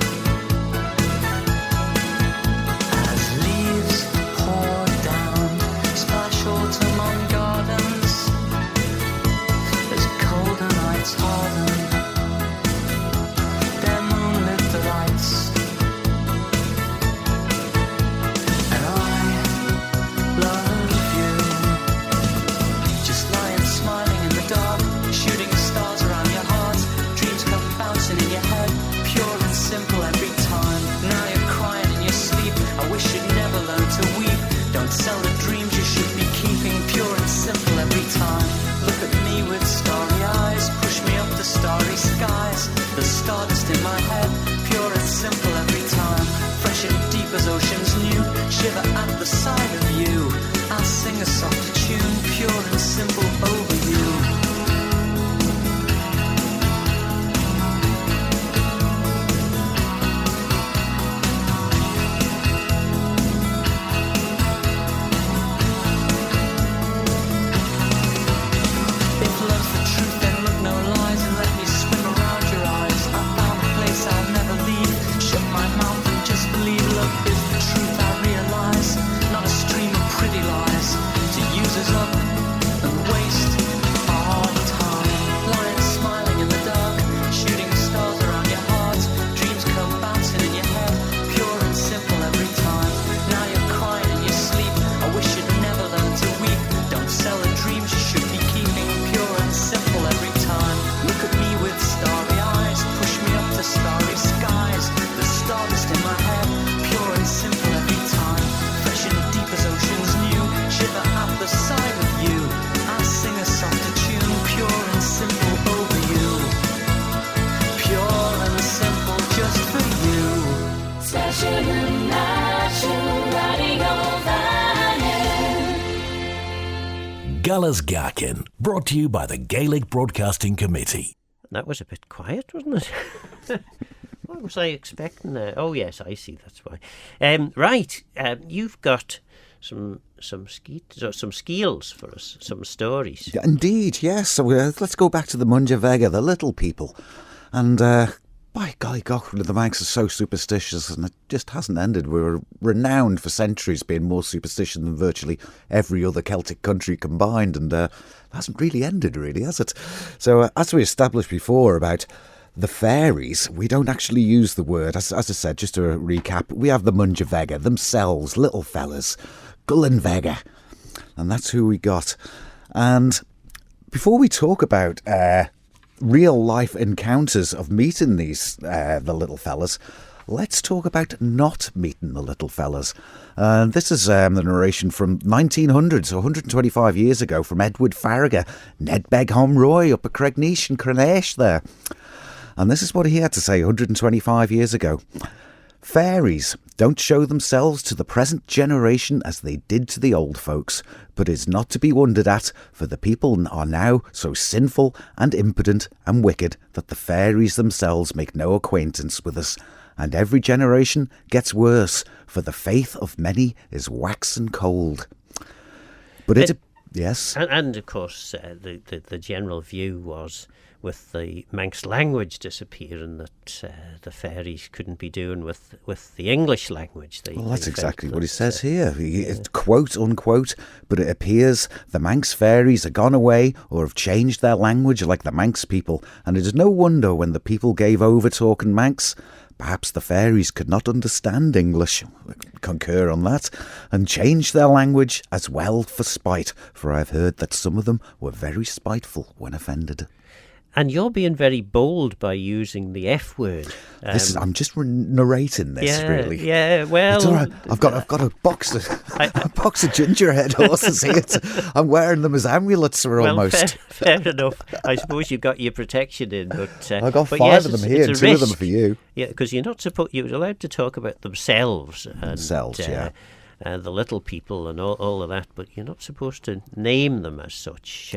As leaves pour down, splash autumn on gardens, as colder nights harden their moonlit delights. And I love you. Just lying smiling in the dark, shooting stars around your heart. Dreams come bouncing in your head, pure and simple every time. Now you're crying in your sleep. I wish you'd never learn to weep. Don't sell the dreams you should be keeping, pure and simple every time. Look at me with starry eyes, push me up the starry skies. The stardust in my head, pure and simple every time. Fresh and deep as oceans new, shiver at the sight of you. I'll sing a soft tune, pure and simple over you. If love's the truth, then look no lies and let me swim around your eyes. I found a place I'll never leave. Shut my mouth and just believe love is the truth I realize. Not a stream of pretty lies to use us up and waste our time. Lying smiling in the dark, shooting stars around your heart. Dreams come bouncing in your head, pure and simple every time. Now you're crying in your sleep. I wish you'd never learn to weep. Don't sell the dreams you should be keeping, pure and simple every time. Look at me with starry eyes, push me up to starry skies. The stardust in my head, pure and simple every time. Fresh and deep as oceans new, shiver at the sight of you. I'll sing a softer tune, pure and simple over you. Pure and simple just for you. Galas Gaccan, brought to you by the Gaelic Broadcasting Committee. That was a bit quiet, wasn't it? What was I expecting there? Oh yes, I see. That's why. Right, you've got some skeels for us, some stories. Yeah, indeed, yes. So let's go back to the Mooinjer Veggey, the little people. And By golly, the Manx are so superstitious, and it just hasn't ended. We were renowned for centuries being more superstitious than virtually every other Celtic country combined, and it hasn't really ended, really, has it? So, as we established before about the fairies, we don't actually use the word. As I said, just to recap, we have the Mooinjer Veggey themselves, little fellas, Goll and Veggey, and that's who we got. And before we talk about real life encounters of meeting these the little fellas, let's talk about not meeting the little fellas. This is the narration from 1900, so 125 years ago, from Edward Farragher, Ned Beghom Roy up at Cregneash and Creneash there. And this is what he had to say 125 years ago. Fairies don't show themselves to the present generation as they did to the old folks, but is not to be wondered at, for the people are now so sinful and impotent and wicked that the fairies themselves make no acquaintance with us, and every generation gets worse, for the faith of many is waxen cold. But yes, and of course the general view was, with the Manx language disappearing, that the fairies couldn't be doing with the English language. Well, that's exactly what he says here. Quote, unquote, but it appears the Manx fairies are gone away or have changed their language like the Manx people, and it is no wonder when the people gave over talking Manx. Perhaps the fairies could not understand English, concur on that, and changed their language as well for spite, for I have heard that some of them were very spiteful when offended. And you're being very bold by using the F word. I'm just narrating this, really. Yeah, well, it's all right. I've got a box of gingerhead horses here. I'm wearing them as amulets, almost. Fair enough. I suppose you've got your protection in, but I've got five of them here, and 2 of them for you. Yeah, because you're allowed to talk about themselves. Yeah. The little people and all of that, but you're not supposed to name them as such.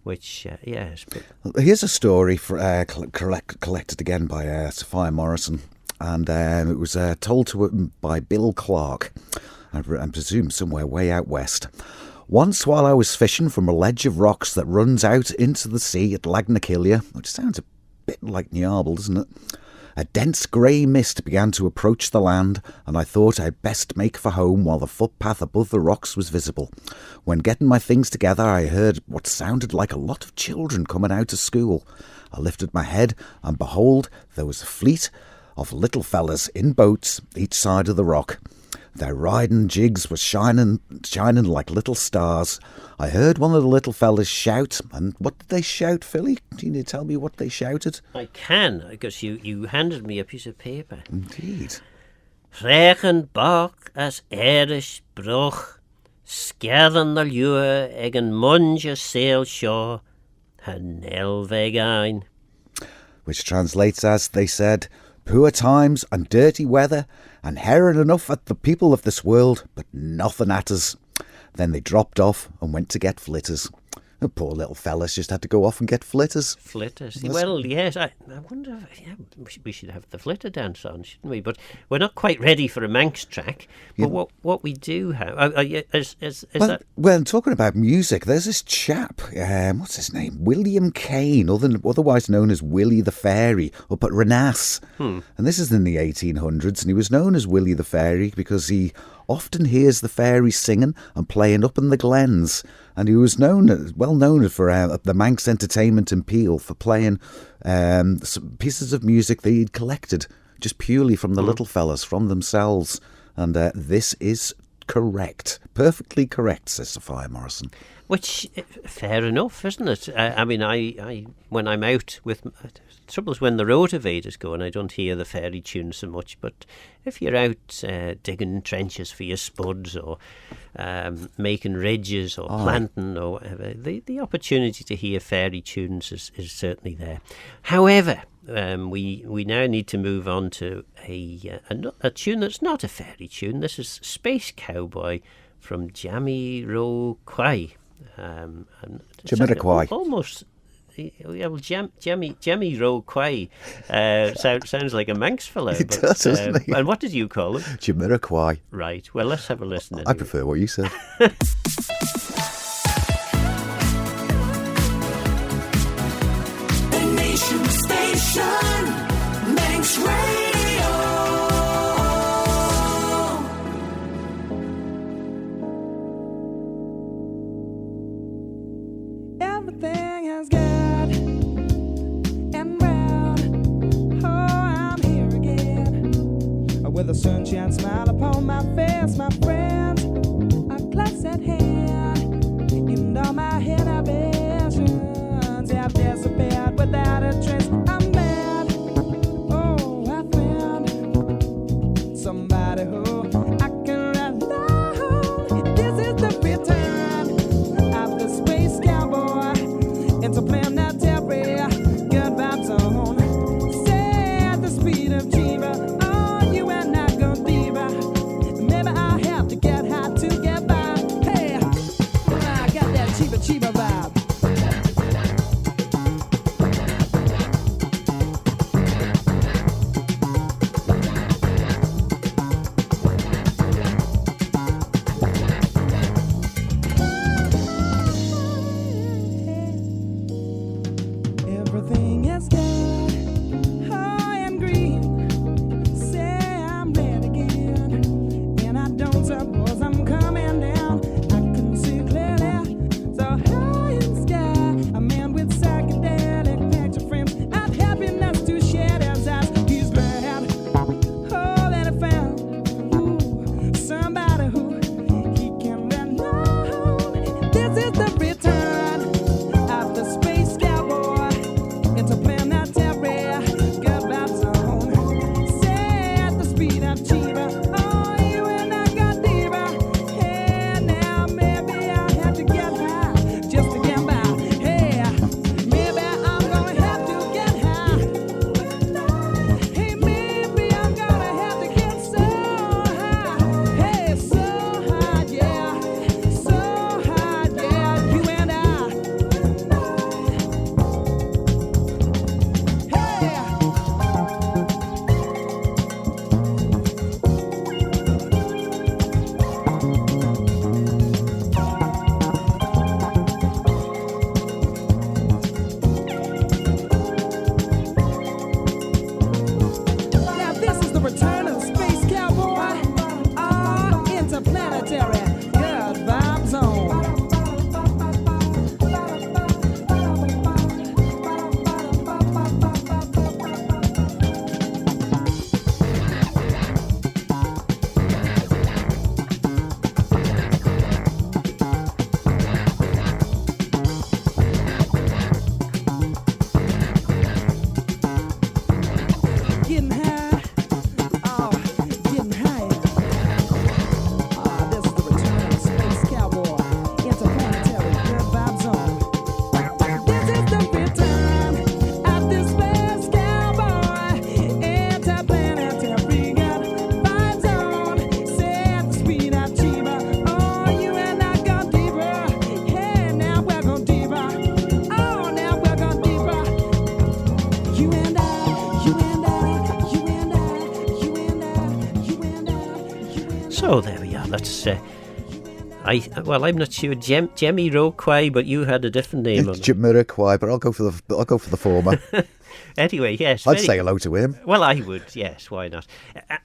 Which, yes. But here's a story collected again by Sophia Morrison, and it was told to by Bill Clark, I presume somewhere way out west. Once while I was fishing from a ledge of rocks that runs out into the sea at Lagnakillia, which sounds a bit like Niarble, doesn't it? A dense grey mist began to approach the land, and I thought I'd best make for home while the footpath above the rocks was visible. When getting my things together, I heard what sounded like a lot of children coming out of school. I lifted my head, and behold, there was a fleet of little fellas in boats each side of the rock. Their riding jigs were shining like little stars. I heard one of the little fellas shout, and what did they shout, Philly? Can you tell me what they shouted? I can, because you handed me a piece of paper. Indeed. Regen bach as erish bruch, scadan the lure egen munja sail shaw, han elvegain. Which translates as, they said, poor times and dirty weather, and herring enough at the people of this world, but nothing at us. Then they dropped off and went to get flitters. The poor little fellas just had to go off and get flitters. Flitters. Well, yes. I wonder if we should have the flitter dance on, shouldn't we? But we're not quite ready for a Manx track. But what we do have... Well, talking about music, there's this chap, what's his name? William Kane, otherwise known as Willie the Fairy, up at Renass. And this is in the 1800s, and he was known as Willie the Fairy because he often hears the fairies singing and playing up in the glens. And he was well known for the Manx Entertainment in Peel for playing some pieces of music that he'd collected just purely from the little fellas, from themselves. And this is correct. Perfectly correct, says Sophia Morrison. Which, fair enough, isn't it? I mean, I when I'm out with... The trouble is when the rotavators going, I don't hear the fairy tune so much, but if you're out digging trenches for your spuds or making ridges or planting or whatever, the opportunity to hear fairy tunes is certainly there. However, we now need to move on to a tune that's not a fairy tune. This is Space Cowboy from Jamiroquai. Jamiroquai. Almost... Yeah, well, Jamiroquai sounds like a Manx fellow. It does, doesn't he? And what did you call him? Jamiroquai. Right. Well, let's have a listen. Anyway. I prefer what you said. The Nation Station, everything is good and round. Oh, I'm here again with a sunshine smile upon my face, my friends. A close at hand, and all my inhibitions have disappeared without a trace. I'm mad. Oh, I found somebody who I can rely on. This is the return of the space cowboy into planetary good vibes on. Say at the speed of Chiba, oh, you and I go deeper. Maybe I'll have to get high to get by. Hey, I got that Chiba Chiba vibe. Everything is good, high and green. Say I'm red again, and I don't suppose I'm coming down. I can see clearly, so high in the sky. A man with psychedelic picture frames and happiness to share his eyes. He's glad, oh, that I found somebody who he can rely on. This is the return of the space cowboy into planetary good vibes on. Say at the speed of Chiba, oh, you and I got deeper. Hey, now maybe I'll have to get high just to get by. Hey, maybe I'm gonna have to get high. Hey, maybe I'm gonna have to get so high. Hey, so high, yeah, so high, yeah, you and I. Hey. Now this is the return of the space cowboy. Interplanetary good vibes on. Getting high. Oh, getting higher. This is the return of the space cowboy. Interplanetary good vibes on. This is the return of the space cowboy. Interplanetary good vibes on. Say at the speed of Chiba. Oh, you and I go deeper. Hey, now we're going deeper. Oh, now we're going deeper. You and I, you and I, you and I, you and I, you and I, you and I. So there we are. That's I'm not sure, Jamiroquai, but you had a different name on it. Jamiroquai, but I'll go for the former. Anyway, yes. I'd say hello to him. Well, I would, yes, why not?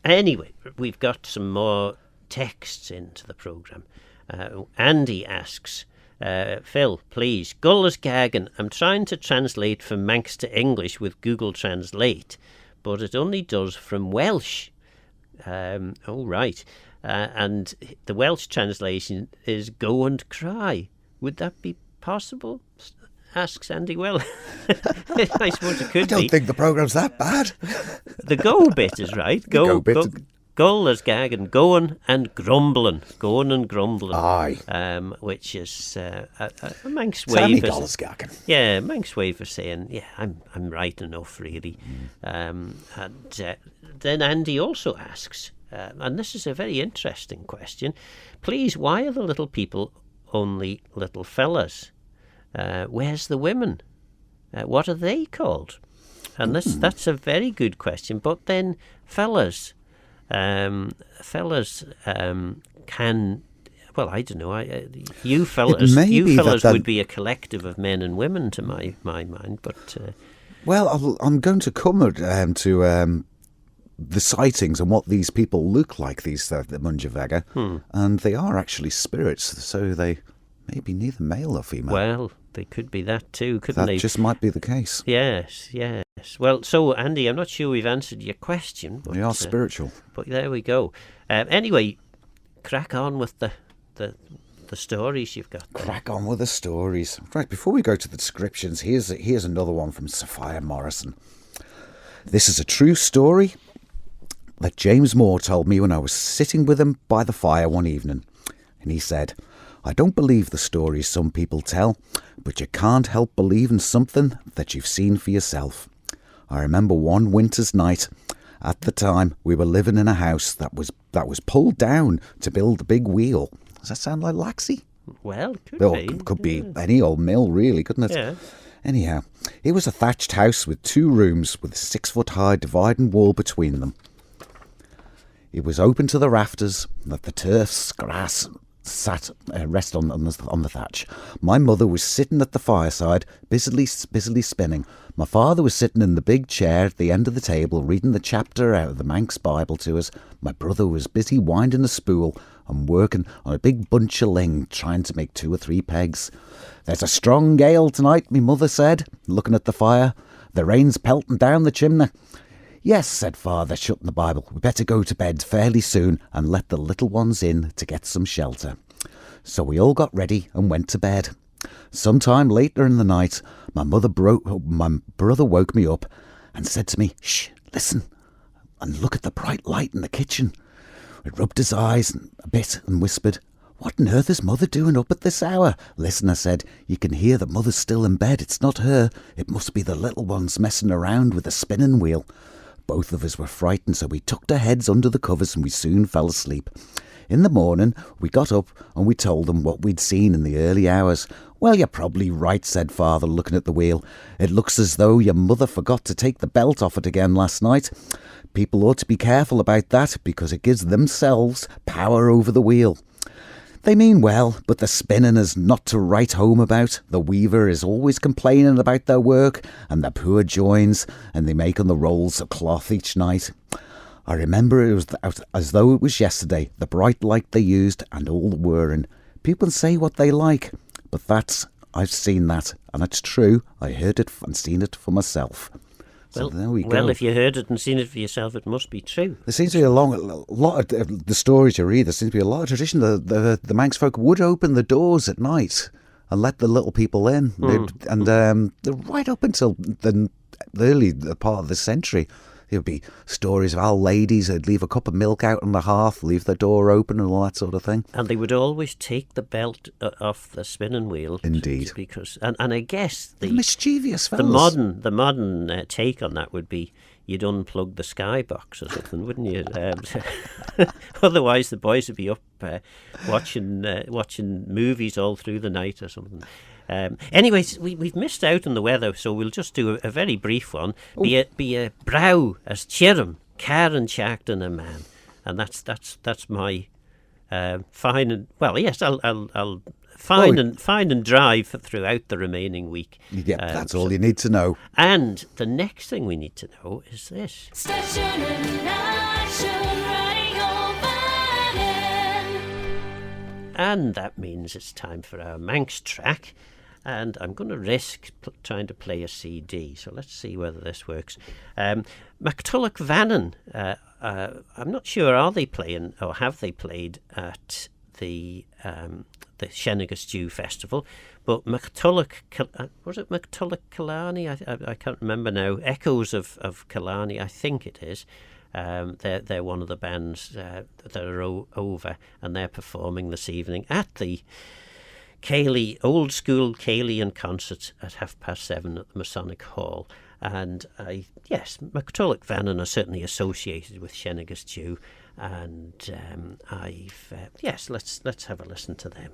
Anyway, we've got some more texts into the programme. Andy asks, Phil, please, Goll is Gaccan. I'm trying to translate from Manx to English with Google Translate, but it only does from Welsh. Oh, right. And the Welsh translation is go and cry. Would that be possible? Asks Andy. Well, I suppose it could be. I don't think the programme's that bad. The go bit is right. Go bit. Goll is Gaccan, going and grumbling. Going and grumbling. Aye. Which is a Manx Tell way me for... Goll is Gaccan. Yeah, Manx way for saying, yeah, I'm right enough, really. And then Andy also asks, and this is a very interesting question, please, why are the little people only little fellas? Where's the women? What are they called? And that's a very good question. But then fellas can, well, I don't know. You fellas would be a collective of men and women to my mind. But well, I'm going to come to the sightings and what these people look like. The Mooinjer Veggey, and they are actually spirits. So they maybe neither male or female. Well, they could be that too, couldn't they? That just might be the case. Yes. Well, so, Andy, I'm not sure we've answered your question. But, We are spiritual. But there we go. Anyway, crack on with the stories you've got there. Crack on with the stories. Right, before we go to the descriptions, here's another one from Sophia Morrison. This is a true story that James Moore told me when I was sitting with him by the fire one evening. And he said, I don't believe the stories some people tell, but you can't help believing something that you've seen for yourself. I remember one winter's night. At the time, we were living in a house that was pulled down to build a big wheel. Does that sound like Laxey? Well, could be. Could be any old mill, really, couldn't it? Yeah. Anyhow, it was a thatched house with 2 rooms with a 6-foot-high dividing wall between them. It was open to the rafters, that the turf's grass rested on the thatch. My mother was sitting at the fireside, busily spinning. My father was sitting in the big chair at the end of the table, reading the chapter out of the Manx Bible to us. My brother was busy winding a spool and working on a big bunch of ling, trying to make 2 or 3 pegs. There's a strong gale tonight, me mother said, looking at the fire. The rain's pelting down the chimney. Yes, said father, shutting the Bible. We better go to bed fairly soon and let the little ones in to get some shelter. So we all got ready and went to bed. Sometime later in the night, my brother woke me up and said to me, "Shh, listen, and look at the bright light in the kitchen." He rubbed his eyes a bit and whispered, "What on earth is Mother doing up at this hour?" "Listen," I said, "you can hear that Mother's still in bed. It's not her. It must be the little ones messing around with the spinning wheel." Both of us were frightened, so we tucked our heads under the covers and we soon fell asleep. In the morning, we got up and we told them what we'd seen in the early hours. "Well, you're probably right," said father, looking at the wheel. "It looks as though your mother forgot to take the belt off it again last night. People ought to be careful about that because it gives themselves power over the wheel. They mean well, but the spinning is not to write home about. The weaver is always complaining about their work and the poor joins, and they make on the rolls of cloth each night. I remember it was as though it was yesterday, the bright light they used and all the whirring. People say what they like, but I've seen that, and it's true. I heard it and seen it for myself." So there we go. Well, if you heard it and seen it for yourself, it must be true. There seems to be a lot of the stories you read. There seems to be a lot of tradition. The Manx folk would open the doors at night and let the little people in, and right up until the early part of the century, there would be stories of old ladies who'd leave a cup of milk out on the hearth, leave the door open, and all that sort of thing. And they would always take the belt off the spinning wheel. Indeed, because and I guess the mischievous fellas. The modern take on that would be you'd unplug the skybox or something, wouldn't you? Otherwise, the boys would be up watching movies all through the night or something. Anyways, we've missed out on the weather, so we'll just do a very brief one. Be a brow as cherim, Karen Shackton a man, and that's my fine and well, yes, I'll fine and dry throughout the remaining week. Yeah, that's all you need to know. And the next thing we need to know is this. And that means it's time for our Manx track. And I'm going to risk trying to play a CD, so let's see whether this works. Mactulloch Vannon, I'm not sure, are they playing or have they played at the Shenniga Stew Festival, but Mactulloch, was it Mactulloch Killarney? I can't remember now. Echoes of Killarney, I think it is. They're one of the bands that are over, and they're performing this evening at the old school Caelian concert at 7:30 at the Masonic Hall. And Mactulloch Vannon are certainly associated with Shenniga Stew, and let's have a listen to them.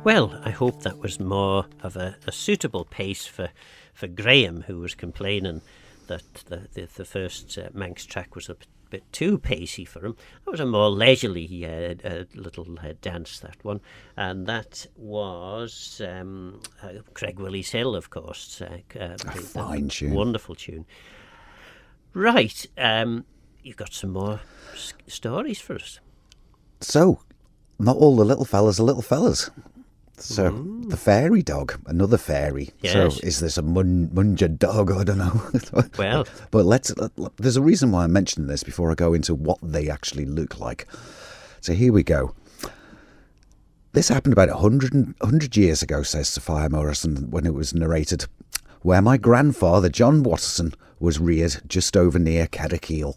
Well, I hope that was more of a suitable pace for Graham, who was complaining that the first Manx track was a bit too pacey for him. That was a more leisurely little dance, that one. And that was Craig Willie's Hill, of course. A fine tune. Wonderful tune. Right, you've got some more stories for us. So, not all the little fellas are little fellas. So, the fairy dog, another fairy. Yes. So, is this a Mooinjer dog? I don't know. Well. But there's a reason why I'm mentioning this before I go into what they actually look like. So, here we go. This happened about 100 years ago, says Sophia Morrison, when it was narrated, where my grandfather, John Watterson, was reared just over near Carrickeel.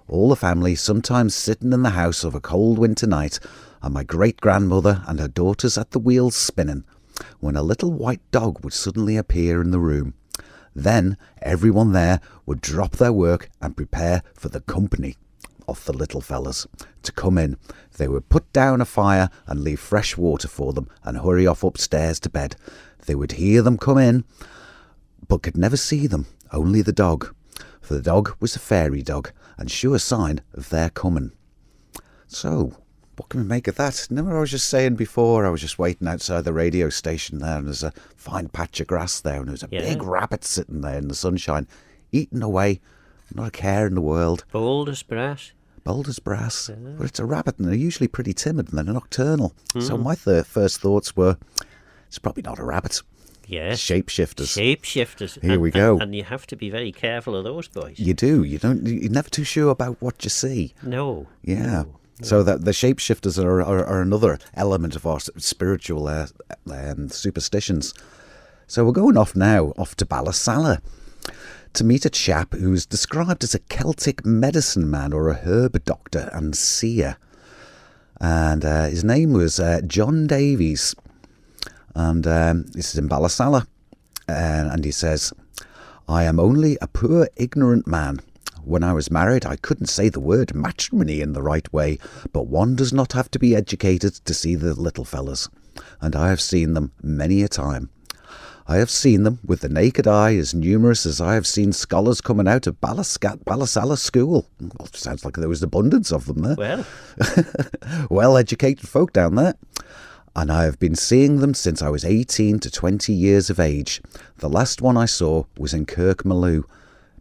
All the family sometimes sitting in the house of a cold winter night, and my great-grandmother and her daughters at the wheels spinning, when a little white dog would suddenly appear in the room. Then everyone there would drop their work and prepare for the company of the little fellas to come in. They would put down a fire and leave fresh water for them and hurry off upstairs to bed. They would hear them come in, but could never see them, only the dog. For the dog was a fairy dog, and sure sign of their coming. So, what can we make of that? Remember I was just saying before, I was just waiting outside the radio station there, and there's a fine patch of grass there, and there's a big rabbit sitting there in the sunshine, eating away, not a care in the world. Bold as brass. Bold as brass. Yeah. But it's a rabbit, and they're usually pretty timid, and they're nocturnal. So my first thoughts were, it's probably not a rabbit. Yes. Shapeshifters. Shapeshifters. Here we go. And you have to be very careful of those boys. You do. You're never too sure about what you see. No. Yeah. No. So that the shapeshifters are another element of our spiritual superstitions. So we're going off to Ballasalla to meet a chap who's described as a Celtic medicine man or a herb doctor and seer. And his name was John Davies. And this is in Ballasalla. And he says, I am only a poor ignorant man. When I was married, I couldn't say the word matrimony in the right way, but one does not have to be educated to see the little fellas, and I have seen them many a time. I have seen them with the naked eye as numerous as I have seen scholars coming out of Ballasalla School. Well, sounds like there was abundance of them there. Well. Well-educated folk down there. And I have been seeing them since I was 18 to 20 years of age. The last one I saw was in Kirkmaloo.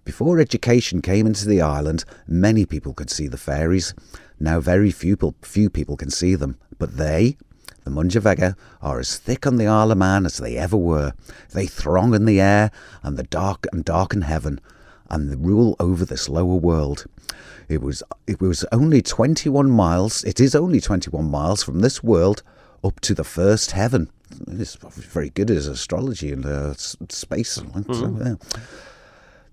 Before education came into the island, many people could see the fairies. Now very few people can see them. But they, the Mooinjer Veggey, are as thick on the Isle of Man as they ever were. They throng in the air and the darken heaven, and they rule over this lower world. It was only 21 miles. It is only 21 miles from this world up to the first heaven. It's very good as astrology and space. So, yeah.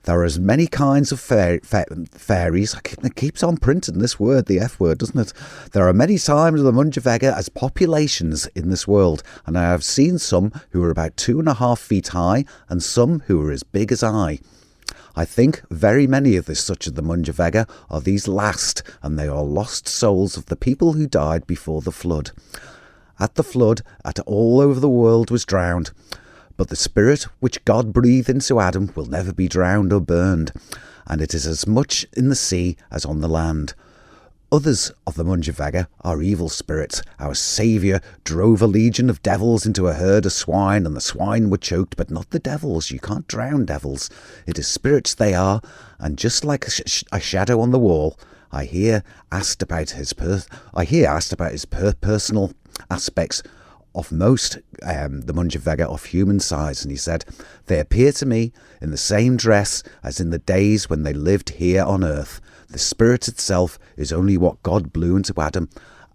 There are as many kinds of fairies. It keeps on printing this word, the F word, doesn't it? There are many times the Mooinjer Veggey as populations in this world, and I have seen some who are about 2.5 feet high, and some who are as big as I. I think very many of such of the Mooinjer Veggey are these last, and they are lost souls of the people who died before the flood. At the flood, all over the world was drowned. But the spirit which God breathed into Adam will never be drowned or burned, and it is as much in the sea as on the land. Others of the Mooinjer Veggey are evil spirits. Our Saviour drove a legion of devils into a herd of swine, and the swine were choked, but not the devils. You can't drown devils. It is spirits they are, and just like a shadow on the wall, I hear asked about his personal aspects of most the Mooinjer Veggey of human size, and he said, they appear to me in the same dress as in the days when they lived here on earth. The spirit itself is only what God blew into Adam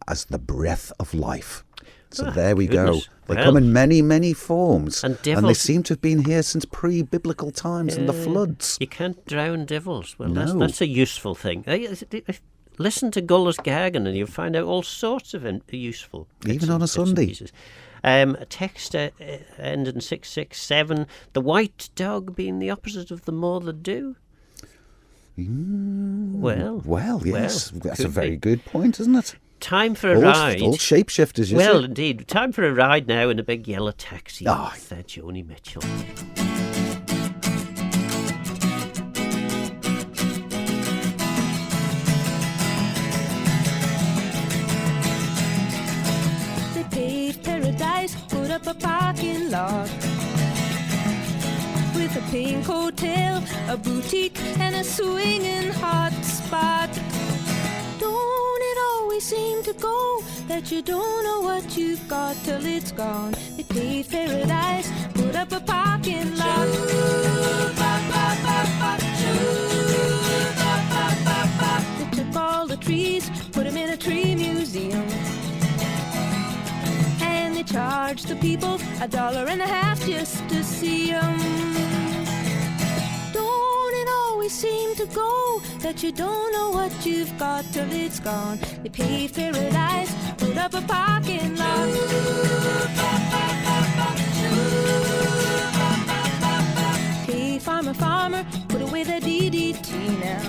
as the breath of life. So there we go. They come in many, many forms, and they seem to have been here since pre-biblical times and the floods. You can't drown devils. Well, No. that's a useful thing. Listen to Goll's Gaccan and you'll find out all sorts of useful bits Even on a bits and Sunday. pieces. A text ending 667, the white dog being the opposite of the more the do. Well, yes. That's a very good point, isn't it? time for a ride. All shapeshifters, you Well, see. indeed. Time for a ride now in a big yellow taxi Aye. with Joni Mitchell. They paved paradise, put up a parking lot with a pink hotel, a boutique, and a swinging hot spot. Don't it always seem to go that you don't know what you've got till it's gone? They paved paradise, put up a parking lot. They took all the trees, put them in a tree museum. And they charged the people $1.50 just to see 'em. Don't it always seem to go that you don't know what you've got till it's gone? They paved paradise, put up a parking lot. Hey, farmer, farmer, put away the DDT now.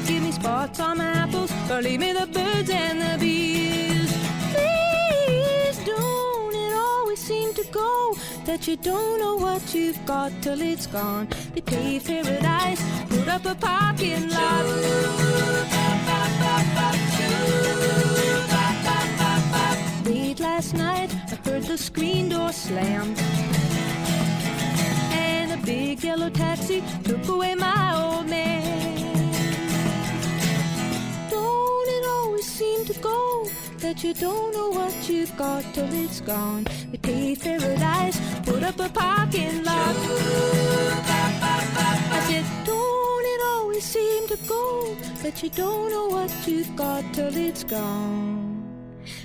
Give me spots on my apples, or leave me the birds and the bees. Please, don't it always seem to go that you don't know what you've got till it's gone? They paved paradise, put up a parking lot. Late last night, I heard the screen door slam, and a big yellow taxi took away my old man. Don't it always seem to go that you don't know what you've got till it's gone? They paved paradise, put up a parking lot. I said, don't it always seem to go that you don't know what you've got till it's gone?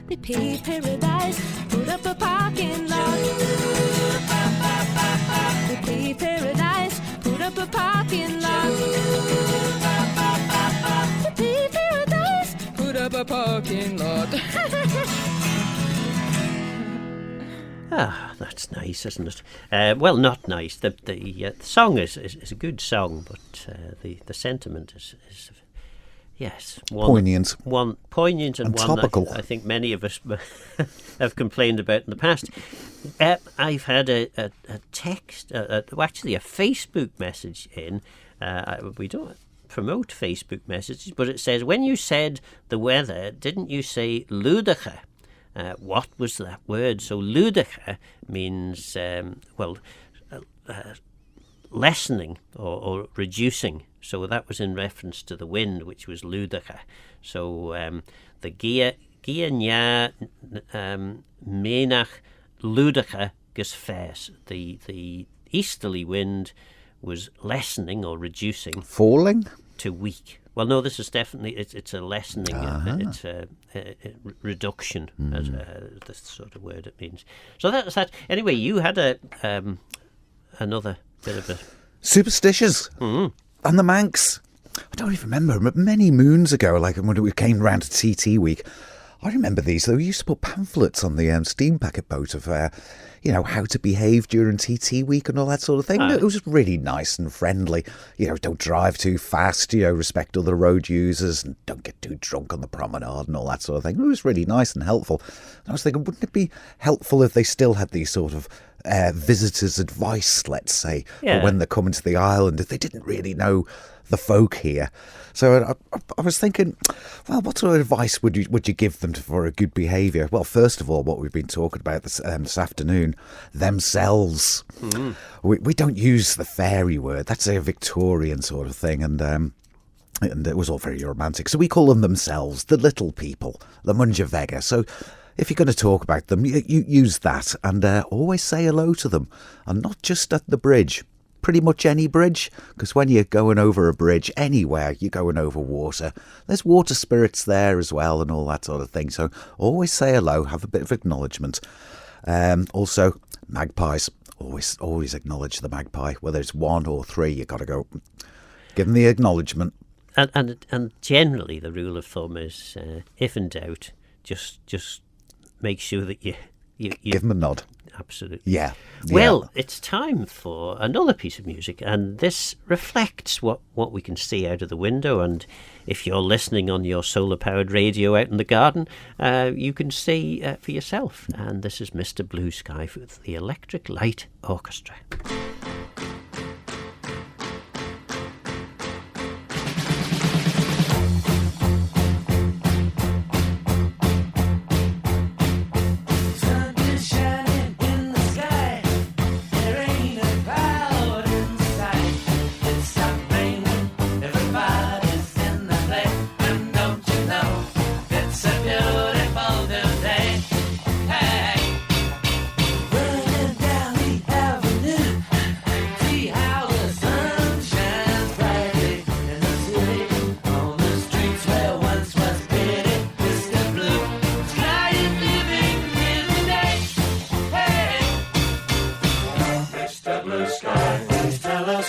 They paved paradise, put up a parking lot. They paved paradise, put up a parking lot. They paved paradise, put up a parking lot. Ah, that's nice, isn't it? Well, not nice. The song is a good song, but the sentiment is yes, Poignant. one poignant and one topical. I think many of us have complained about in the past. I've had a text, actually a Facebook message in. We don't promote Facebook messages, but it says, when you said the weather, didn't you say ludacha? What was that word? So ludacha means, lessening or reducing. So that was in reference to the wind, which was ludacha. So the gia nya menach ludacha gus fes. The easterly wind was lessening or reducing. Falling? To weak. Well, no, this is definitely, it's a lessening, it's a reduction, as the sort of word it means. So that's that. Anyway, you had another bit of a... Superstitious. And the Manx. I don't even remember, but many moons ago, like when we came round to TT week, I remember these. They used to put pamphlets on the steam packet boat of, how to behave during TT week and all that sort of thing. It was just really nice and friendly. Don't drive too fast, respect other road users and don't get too drunk on the promenade and all that sort of thing. It was really nice and helpful. And I was thinking, wouldn't it be helpful if they still had these sort of visitors' advice, let's say, for when they're coming to the island, if they didn't really know the folk here. So I was thinking, well, what sort of advice would you give them for a good behaviour? Well, first of all, what we've been talking about this afternoon, themselves. We don't use the fairy word. That's a Victorian sort of thing, and it was all very romantic. So we call them themselves, the little people, the Mooinjer Veggey. So if you're going to talk about them, you use that, and always say hello to them, and not just at the bridge. Pretty much any bridge, because when you're going over a bridge anywhere, you're going over water, there's water spirits there as well and all that sort of thing. So always say hello, have a bit of acknowledgement. Also, magpies, always acknowledge the magpie, whether it's one or three. You got to go give them the acknowledgement. And generally the rule of thumb is, if in doubt, just make sure that you give them a nod. absolutely. Yeah. Well, it's time for another piece of music, and this reflects what we can see out of the window. And if you're listening on your solar-powered radio out in the garden, you can see for yourself. And this is Mr. Blue Sky with the Electric Light Orchestra.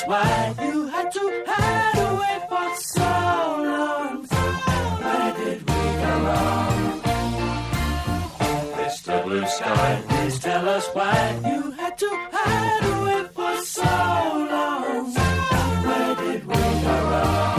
Why you had to hide away for so long? Where did we go wrong? Mr. Blue Sky, please tell us why you had to hide away for so long. Where did we go wrong?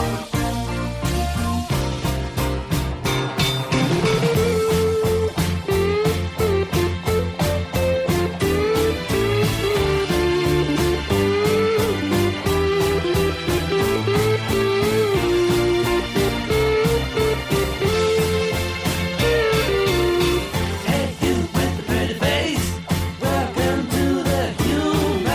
Hey, you with the pretty face, welcome to the human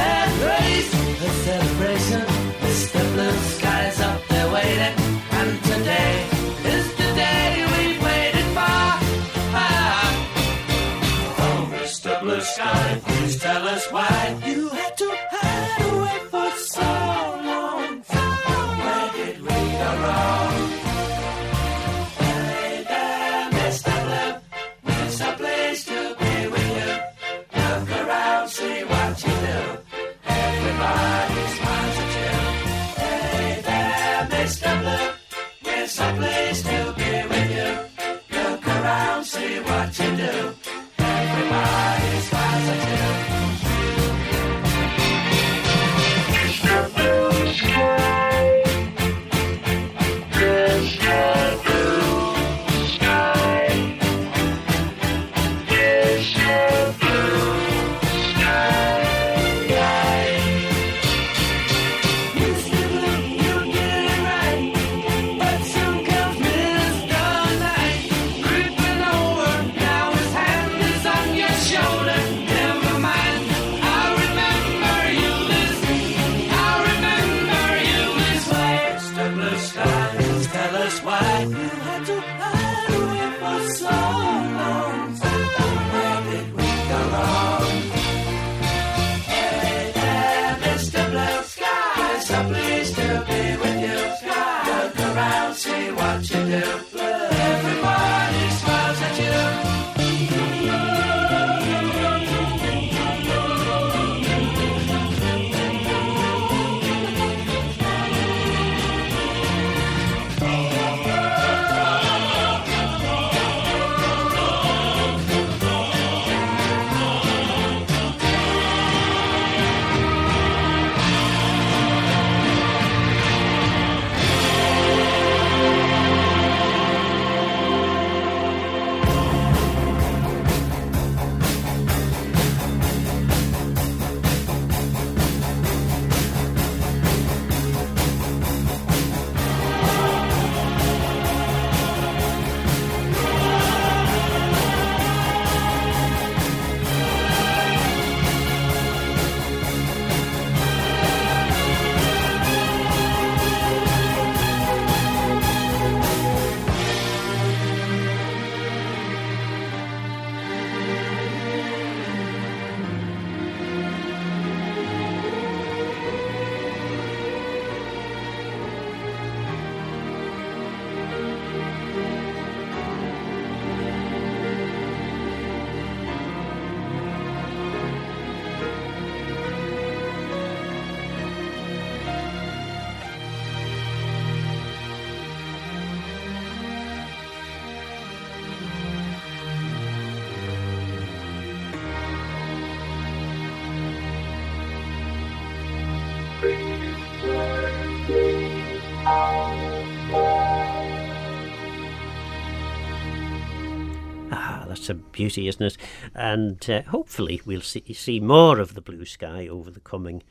that's a beauty, isn't it? And hopefully we'll see more of the blue sky over the coming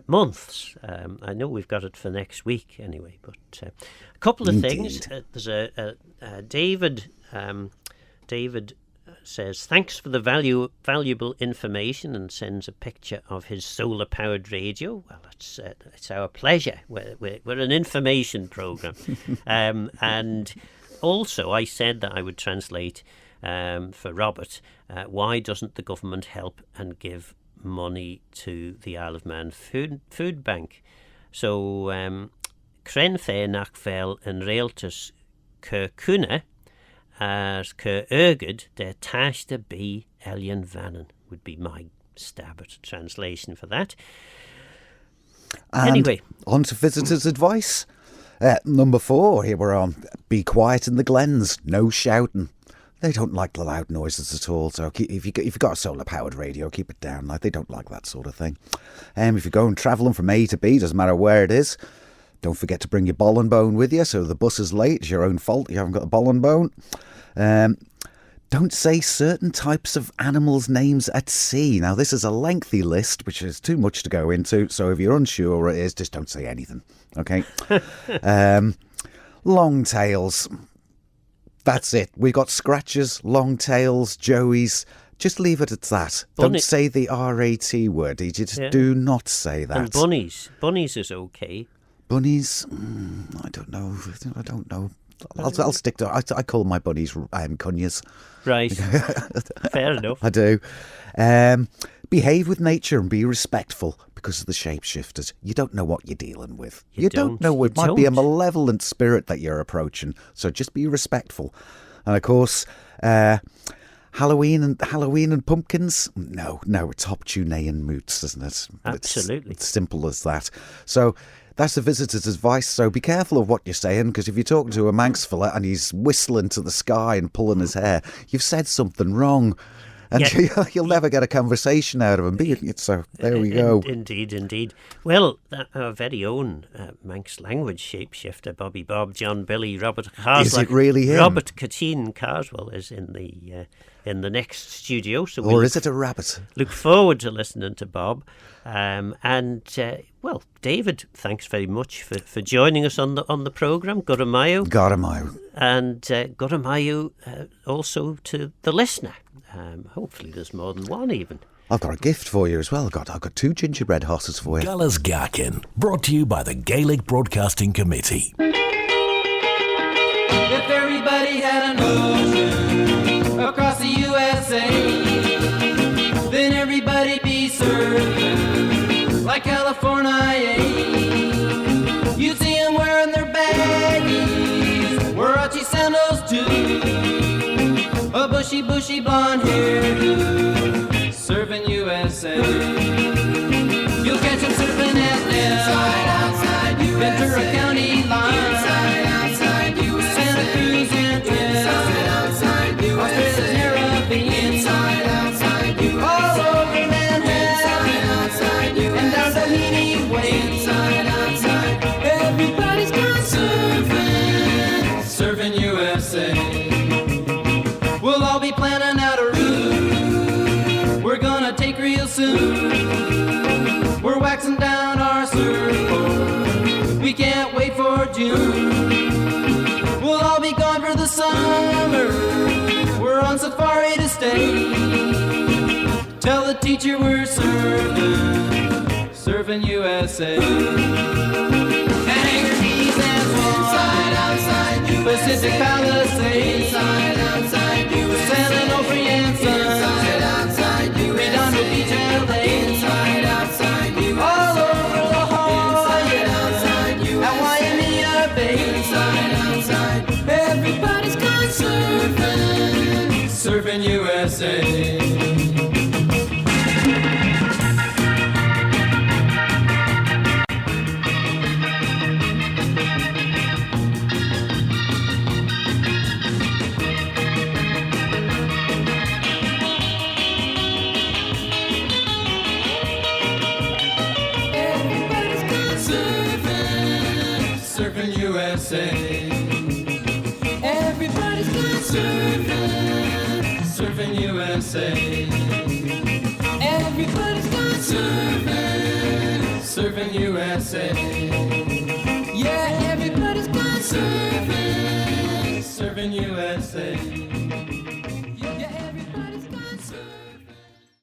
months. I know we've got it for next week anyway, but a couple of things. There's a David. David says, thanks for the valuable information, and sends a picture of his solar-powered radio. Well, it's our pleasure. We're an information programme. And also, I said that I would translate for Robert, why doesn't the government help and give money to the Isle of Man food bank? So, Cren fe nach fel yn realtus cuna, as Erged der Tashta B. Elian Vannon would be my stab at a translation for that. And anyway, on to visitors' advice. Number 4, here we're on. Be quiet in the glens, no shouting. They don't like the loud noises at all, so if you've got a solar-powered radio, keep it down. Like, they don't like that sort of thing. If you're going travelling from A to B, doesn't matter where it is, don't forget to bring your ball and bone with you, so the bus is late. It's your own fault you haven't got a ball and bone. Don't say certain types of animals' names at sea. Now, this is a lengthy list, which is too much to go into, so if you're unsure what it is, just don't say anything, okay? Long tails. That's it. We've got scratchers, long tails, joeys. Just leave it at that. Don't say the R-A-T word. You just do not say that. And bunnies. Bunnies is okay. Bunnies? I don't know. I'll stick to... I call my bunnies cunyas. Right. Fair enough. I do. Behave with nature and be respectful because of the shapeshifters. You don't know what you're dealing with. You don't know. It might be a malevolent spirit that you're approaching. So just be respectful. And of course, Halloween and pumpkins? No, it's Hoptunean moots, isn't it? Absolutely. It's simple as that. So that's the visitor's advice. So be careful of what you're saying, because if you're talking to a Manx fella and he's whistling to the sky and pulling his hair, you've said something wrong. And you'll never get a conversation out of him. So there we go. Indeed. Well, our very own Manx language shapeshifter, Bobby Bob, John Billy, Robert Carswell. Is it really him? Robert Cachin Carswell is in the next studio. So or is it a rabbit? Look forward to listening to Bob. Well, David, thanks very much for joining us on the programme. Goramayu. And Goramayu also to the listener. Hopefully there's more than one even. I've got a gift for you as well. I've got 2 gingerbread horses for you. Gullas Gaccan, brought to you by the Gaelic Broadcasting Committee. If everybody had an ocean across the USA, then everybody'd be served like California. You'd see them wearing their baggies, Warachi sandals too, a bushy blonde hairdo, serving USA. You'll catch them surfing at Inside, Ventura County line, outside, Santa Cruz and outside, Australia's Caribbean, outside, all over Manhattan, and down Tahiti way, outside, everybody's gone surfing USA. We'll all be planning out a route we're gonna take real soon. We're waxing down our surfboard, we can't wait for June. We'll all be gone for the summer, we're on safari to stay. Tell the teacher we're surfing USA. And Anchor Keys and Swan, outside, Pacific Palisades, outside, San Onofre and Sun, outside, Redondo Beach, LA, outside, all over La Jolla, outside, at Waimea Bay, outside, everybody's gone surfing USA. Surfing USA. Everybody's gone surfing USA. Everybody's gone surfing, surfing USA.